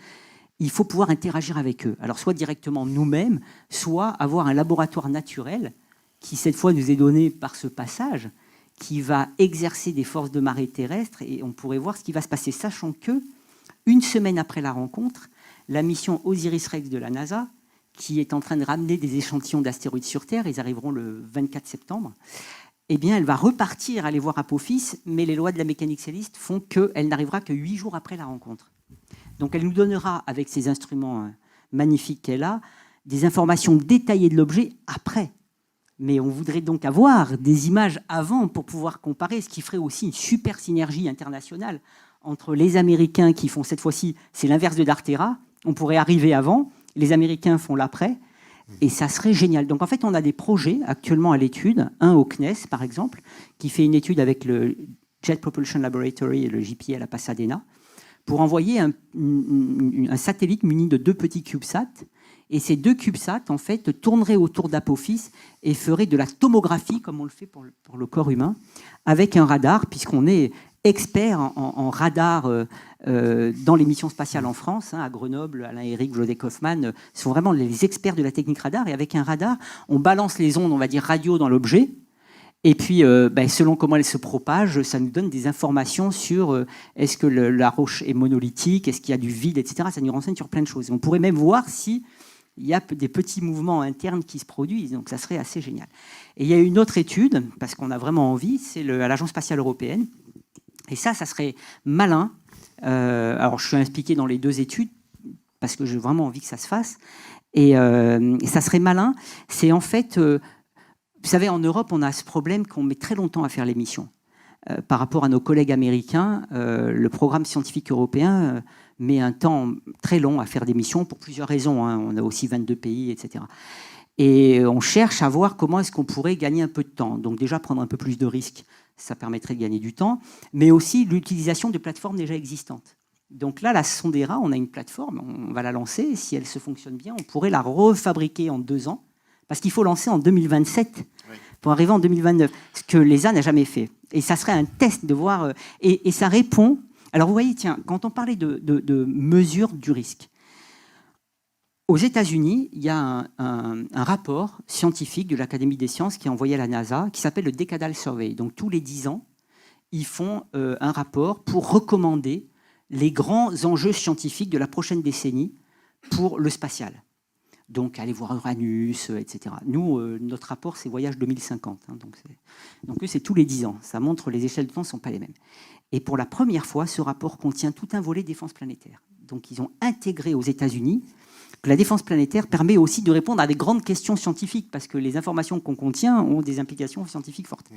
il faut pouvoir interagir avec eux. Alors soit directement nous-mêmes, soit avoir un laboratoire naturel qui cette fois nous est donné par ce passage, qui va exercer des forces de marée terrestres et on pourrait voir ce qui va se passer, sachant que une semaine après la rencontre, la mission Osiris-Rex de la NASA, qui est en train de ramener des échantillons d'astéroïdes sur Terre, ils arriveront le 24 septembre, eh bien, elle va repartir aller voir Apophis, mais les lois de la mécanique céleste font qu'elle n'arrivera que 8 jours après la rencontre. Donc elle nous donnera, avec ces instruments magnifiques qu'elle a, des informations détaillées de l'objet après. Mais on voudrait donc avoir des images avant pour pouvoir comparer, ce qui ferait aussi une super synergie internationale entre les Américains qui font cette fois-ci, c'est l'inverse de Dartera, on pourrait arriver avant, les Américains font l'après, et ça serait génial. Donc en fait, on a des projets actuellement à l'étude, un au CNES par exemple, qui fait une étude avec le Jet Propulsion Laboratory et le JPL à Pasadena, pour envoyer un satellite muni de 2 petits CubeSats. Et ces 2 CubeSats, en fait, tourneraient autour d'Apophis et feraient de la tomographie, comme on le fait pour le corps humain, avec un radar, puisqu'on est expert en radar dans les missions spatiales en France, hein, à Grenoble, Alain Eric, José Kaufmann, sont vraiment les experts de la technique radar. Et avec un radar, on balance les ondes, on va dire radio, dans l'objet. Et puis, selon comment elle se propage, ça nous donne des informations sur est-ce que la roche est monolithique, est-ce qu'il y a du vide, etc. Ça nous renseigne sur plein de choses. Et on pourrait même voir s'il y a des petits mouvements internes qui se produisent. Donc, ça serait assez génial. Et il y a une autre étude, parce qu'on a vraiment envie, c'est à l'Agence spatiale européenne. Et ça serait malin. Alors, je suis impliqué dans les 2 études, parce que j'ai vraiment envie que ça se fasse. Et ça serait malin. C'est en fait... vous savez, en Europe, on a ce problème qu'on met très longtemps à faire les missions. Par rapport à nos collègues américains, le programme scientifique européen met un temps très long à faire des missions pour plusieurs raisons. Hein. On a aussi 22 pays, etc. Et on cherche à voir comment est-ce qu'on pourrait gagner un peu de temps. Donc déjà, prendre un peu plus de risques, ça permettrait de gagner du temps, mais aussi l'utilisation de plateformes déjà existantes. Donc là, la Sondera, on a une plateforme, on va la lancer, et si elle se fonctionne bien, on pourrait la refabriquer en 2 ans, parce qu'il faut lancer en 2027 pour arriver en 2029, ce que l'ESA n'a jamais fait. Et ça serait un test de voir... Et ça répond... Alors vous voyez, tiens, quand on parlait de mesure du risque, aux États-Unis, il y a un rapport scientifique de l'Académie des sciences qui est envoyé à la NASA, qui s'appelle le Decadal Survey. Donc tous les 10 ans, ils font un rapport pour recommander les grands enjeux scientifiques de la prochaine décennie pour le spatial. Donc, aller voir Uranus, etc. Nous, notre rapport, c'est Voyage 2050. Hein, donc, c'est tous les 10 ans. Ça montre que les échelles de temps ne sont pas les mêmes. Et pour la première fois, ce rapport contient tout un volet défense planétaire. Donc, ils ont intégré aux États-Unis que la défense planétaire permet aussi de répondre à des grandes questions scientifiques, parce que les informations qu'on contient ont des implications scientifiques fortes.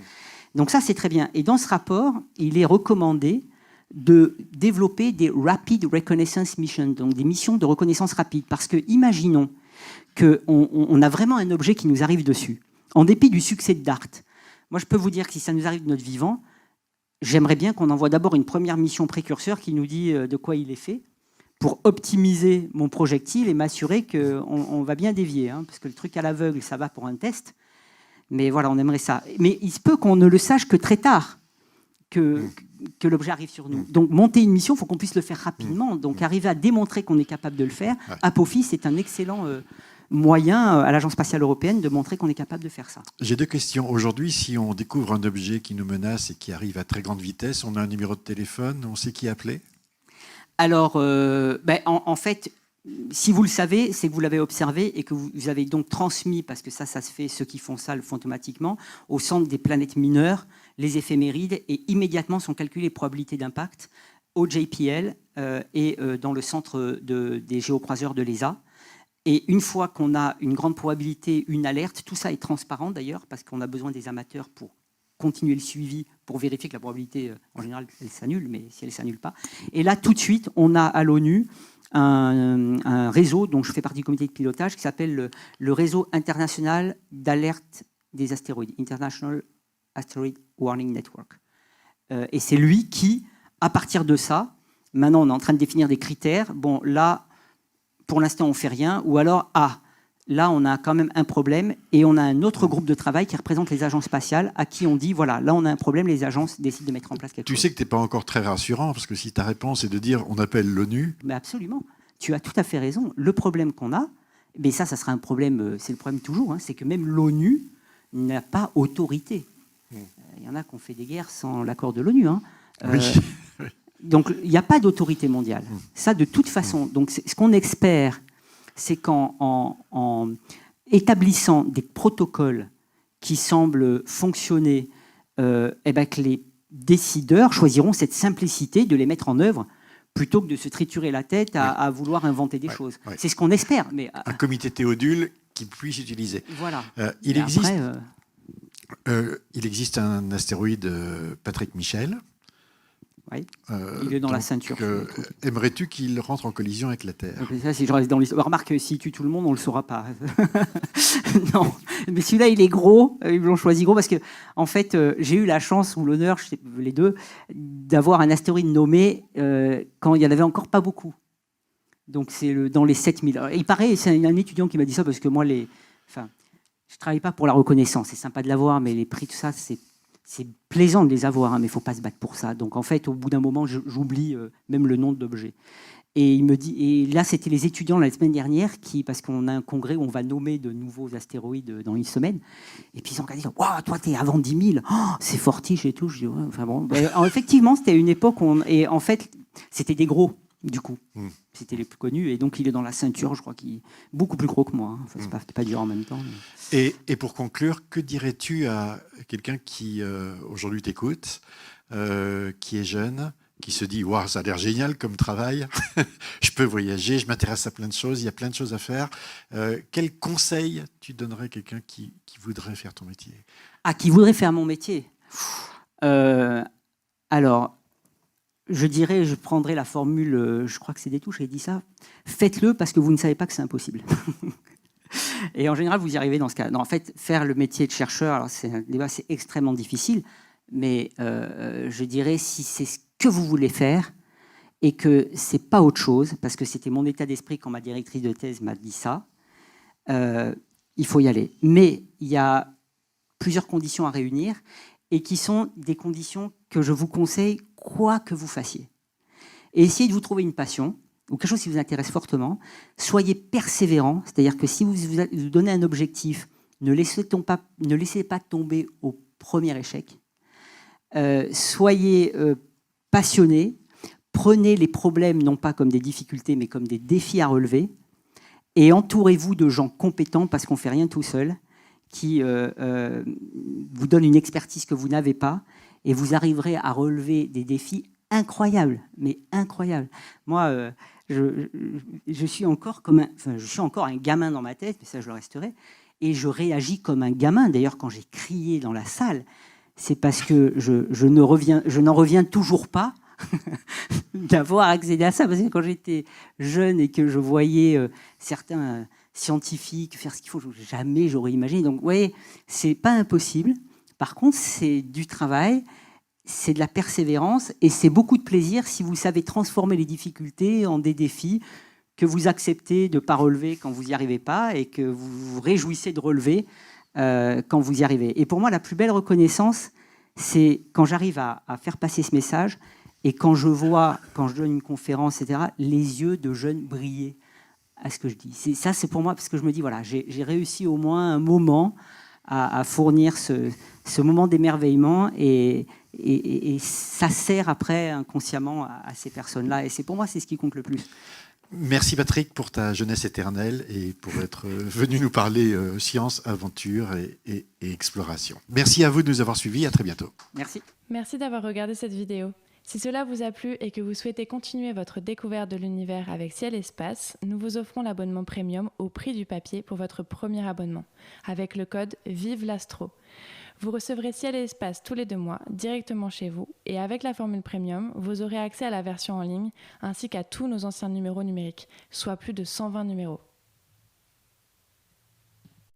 Donc ça, c'est très bien. Et dans ce rapport, il est recommandé de développer des Rapid Reconnaissance Missions, donc des missions de reconnaissance rapide. Parce que, imaginons qu'on a vraiment un objet qui nous arrive dessus, en dépit du succès de DART. Moi, je peux vous dire que si ça nous arrive de notre vivant, j'aimerais bien qu'on envoie d'abord une première mission précurseur qui nous dit de quoi il est fait, pour optimiser mon projectile et m'assurer qu'on va bien dévier. Hein, parce que le truc à l'aveugle, ça va pour un test. Mais voilà, on aimerait ça. Mais il se peut qu'on ne le sache que très tard, que l'objet arrive sur nous. Donc, monter une mission, il faut qu'on puisse le faire rapidement. Donc, arriver à démontrer qu'on est capable de le faire, Apophis, c'est un excellent moyen à l'Agence spatiale européenne de montrer qu'on est capable de faire ça. J'ai 2 questions. Aujourd'hui, si on découvre un objet qui nous menace et qui arrive à très grande vitesse, on a un numéro de téléphone, on sait qui appeler? Alors, en fait, si vous le savez, c'est que vous l'avez observé et que vous avez donc transmis, parce que ça se fait, ceux qui font ça le font automatiquement, au centre des planètes mineures, les éphémérides, et immédiatement sont calculées les probabilités d'impact au JPL et dans le centre des géocroiseurs de l'ESA. Et une fois qu'on a une grande probabilité, une alerte, tout ça est transparent d'ailleurs, parce qu'on a besoin des amateurs pour continuer le suivi, pour vérifier que la probabilité, en général, elle s'annule, mais si elle ne s'annule pas. Et là, tout de suite, on a à l'ONU un réseau dont je fais partie du comité de pilotage qui s'appelle le réseau international d'alerte des astéroïdes, International Asteroid Warning Network. Et c'est lui qui, à partir de ça, maintenant on est en train de définir des critères. Bon, là, pour l'instant, on ne fait rien. Ou alors, là, on a quand même un problème et on a un autre groupe de travail qui représente les agences spatiales à qui on dit, voilà, là, on a un problème, les agences décident de mettre en place quelque chose. Tu sais que tu n'es pas encore très rassurant, parce que si ta réponse est de dire, on appelle l'ONU... Mais absolument. Tu as tout à fait raison. Le problème qu'on a, mais ça sera un problème, c'est le problème toujours, hein, c'est que même l'ONU n'a pas autorité. Il y en a qui ont fait des guerres sans l'accord de l'ONU. Hein. Oui. Donc, il n'y a pas d'autorité mondiale. Ça, de toute façon. Donc, ce qu'on espère, c'est qu'en établissant des protocoles qui semblent fonctionner, que les décideurs choisiront cette simplicité de les mettre en œuvre plutôt que de se triturer la tête à vouloir inventer des choses. Ouais. C'est ce qu'on espère. Mais, un comité Théodule qui puisse utiliser. Voilà. Il existe un astéroïde Patrick Michel. Oui, il est dans la ceinture. Aimerais-tu qu'il rentre en collision avec la Terre? Ça, si je reste dans l'histoire. Remarque, s'il tue tout le monde, on ne le saura pas. Non, mais celui-là, il est gros. Ils l'ont choisi gros parce que, en fait, j'ai eu la chance ou l'honneur, les deux, d'avoir un astéroïde nommé quand il n'y en avait encore pas beaucoup. Donc, c'est dans les 7000. Il paraît, c'est un étudiant qui m'a dit ça parce que moi, je ne travaille pas pour la reconnaissance. C'est sympa de l'avoir, mais les prix, tout ça, c'est plaisant de les avoir, hein, mais il ne faut pas se battre pour ça. Donc, en fait, au bout d'un moment, j'oublie même le nom de l'objet. Et il me dit, et là, c'était les étudiants la semaine dernière, parce qu'on a un congrès où on va nommer de nouveaux astéroïdes dans une semaine. Et puis, ils ont dit, wow, toi, t'es avant 10 000, oh, c'est fortiche et tout. Je dis, ouais, enfin bon. Alors, effectivement, c'était une époque où et en fait, c'était des gros, du coup. C'était les plus connus. Et donc, il est dans la ceinture, je crois qu'il est beaucoup plus gros que moi. Hein. Enfin, c'est pas dur en même temps. Mais... Et pour conclure, que dirais-tu à quelqu'un qui, aujourd'hui, t'écoute, qui est jeune, qui se dit « Waouh, ça a l'air génial comme travail, je peux voyager, je m'intéresse à plein de choses, il y a plein de choses à faire. » Quel conseil tu donnerais à quelqu'un qui voudrait faire ton métier? Qui voudrait faire mon métier? Alors, je prendrais la formule, je crois que c'est Détouche qui a dit ça, faites-le parce que vous ne savez pas que c'est impossible. Et en général, vous y arrivez dans ce cas. Non, en fait, faire le métier de chercheur, alors c'est un débat, c'est extrêmement difficile, mais je dirais si c'est ce que vous voulez faire et que c'est pas autre chose, parce que c'était mon état d'esprit quand ma directrice de thèse m'a dit ça, il faut y aller. Mais il y a plusieurs conditions à réunir et qui sont des conditions que je vous conseille quoi que vous fassiez. Et essayez de vous trouver une passion ou quelque chose qui vous intéresse fortement. Soyez persévérant, c'est-à-dire que si vous vous donnez un objectif, ne laissez pas tomber au premier échec. Soyez passionné, prenez les problèmes non pas comme des difficultés mais comme des défis à relever Et entourez-vous de gens compétents, parce qu'on ne fait rien tout seul, qui vous donnent une expertise que vous n'avez pas, et vous arriverez à relever des défis incroyables, mais incroyables. Moi, je suis encore un gamin dans ma tête, mais ça je le resterai, et je réagis comme un gamin. D'ailleurs, quand j'ai crié dans la salle, c'est parce que je n'en reviens toujours pas d'avoir accédé à ça. Parce que quand j'étais jeune et que je voyais certains scientifiques faire ce qu'il faut, jamais j'aurais imaginé. Donc, vous voyez, c'est pas impossible. Par contre, c'est du travail, c'est de la persévérance et c'est beaucoup de plaisir si vous savez transformer les difficultés en des défis que vous acceptez de ne pas relever quand vous n'y arrivez pas et que vous vous réjouissez de relever quand vous y arrivez. Et pour moi, la plus belle reconnaissance, c'est quand j'arrive à faire passer ce message et quand je vois, quand je donne une conférence, etc., les yeux de jeunes briller à ce que je dis. Ça, c'est pour moi, parce que je me dis, voilà, j'ai réussi au moins un moment à fournir ce moment d'émerveillement et ça sert après inconsciemment à ces personnes-là. Et c'est pour moi, c'est ce qui compte le plus. Merci Patrick pour ta jeunesse éternelle et pour être venu nous parler science, aventure et exploration. Merci à vous de nous avoir suivis. À très bientôt. Merci. Merci d'avoir regardé cette vidéo. Si cela vous a plu et que vous souhaitez continuer votre découverte de l'univers avec Ciel Espace, nous vous offrons l'abonnement premium au prix du papier pour votre premier abonnement, avec le code Vive l'Astro. Vous recevrez Ciel et Espace tous les 2 mois, directement chez vous, et avec la formule premium, vous aurez accès à la version en ligne, ainsi qu'à tous nos anciens numéros numériques, soit plus de 120 numéros.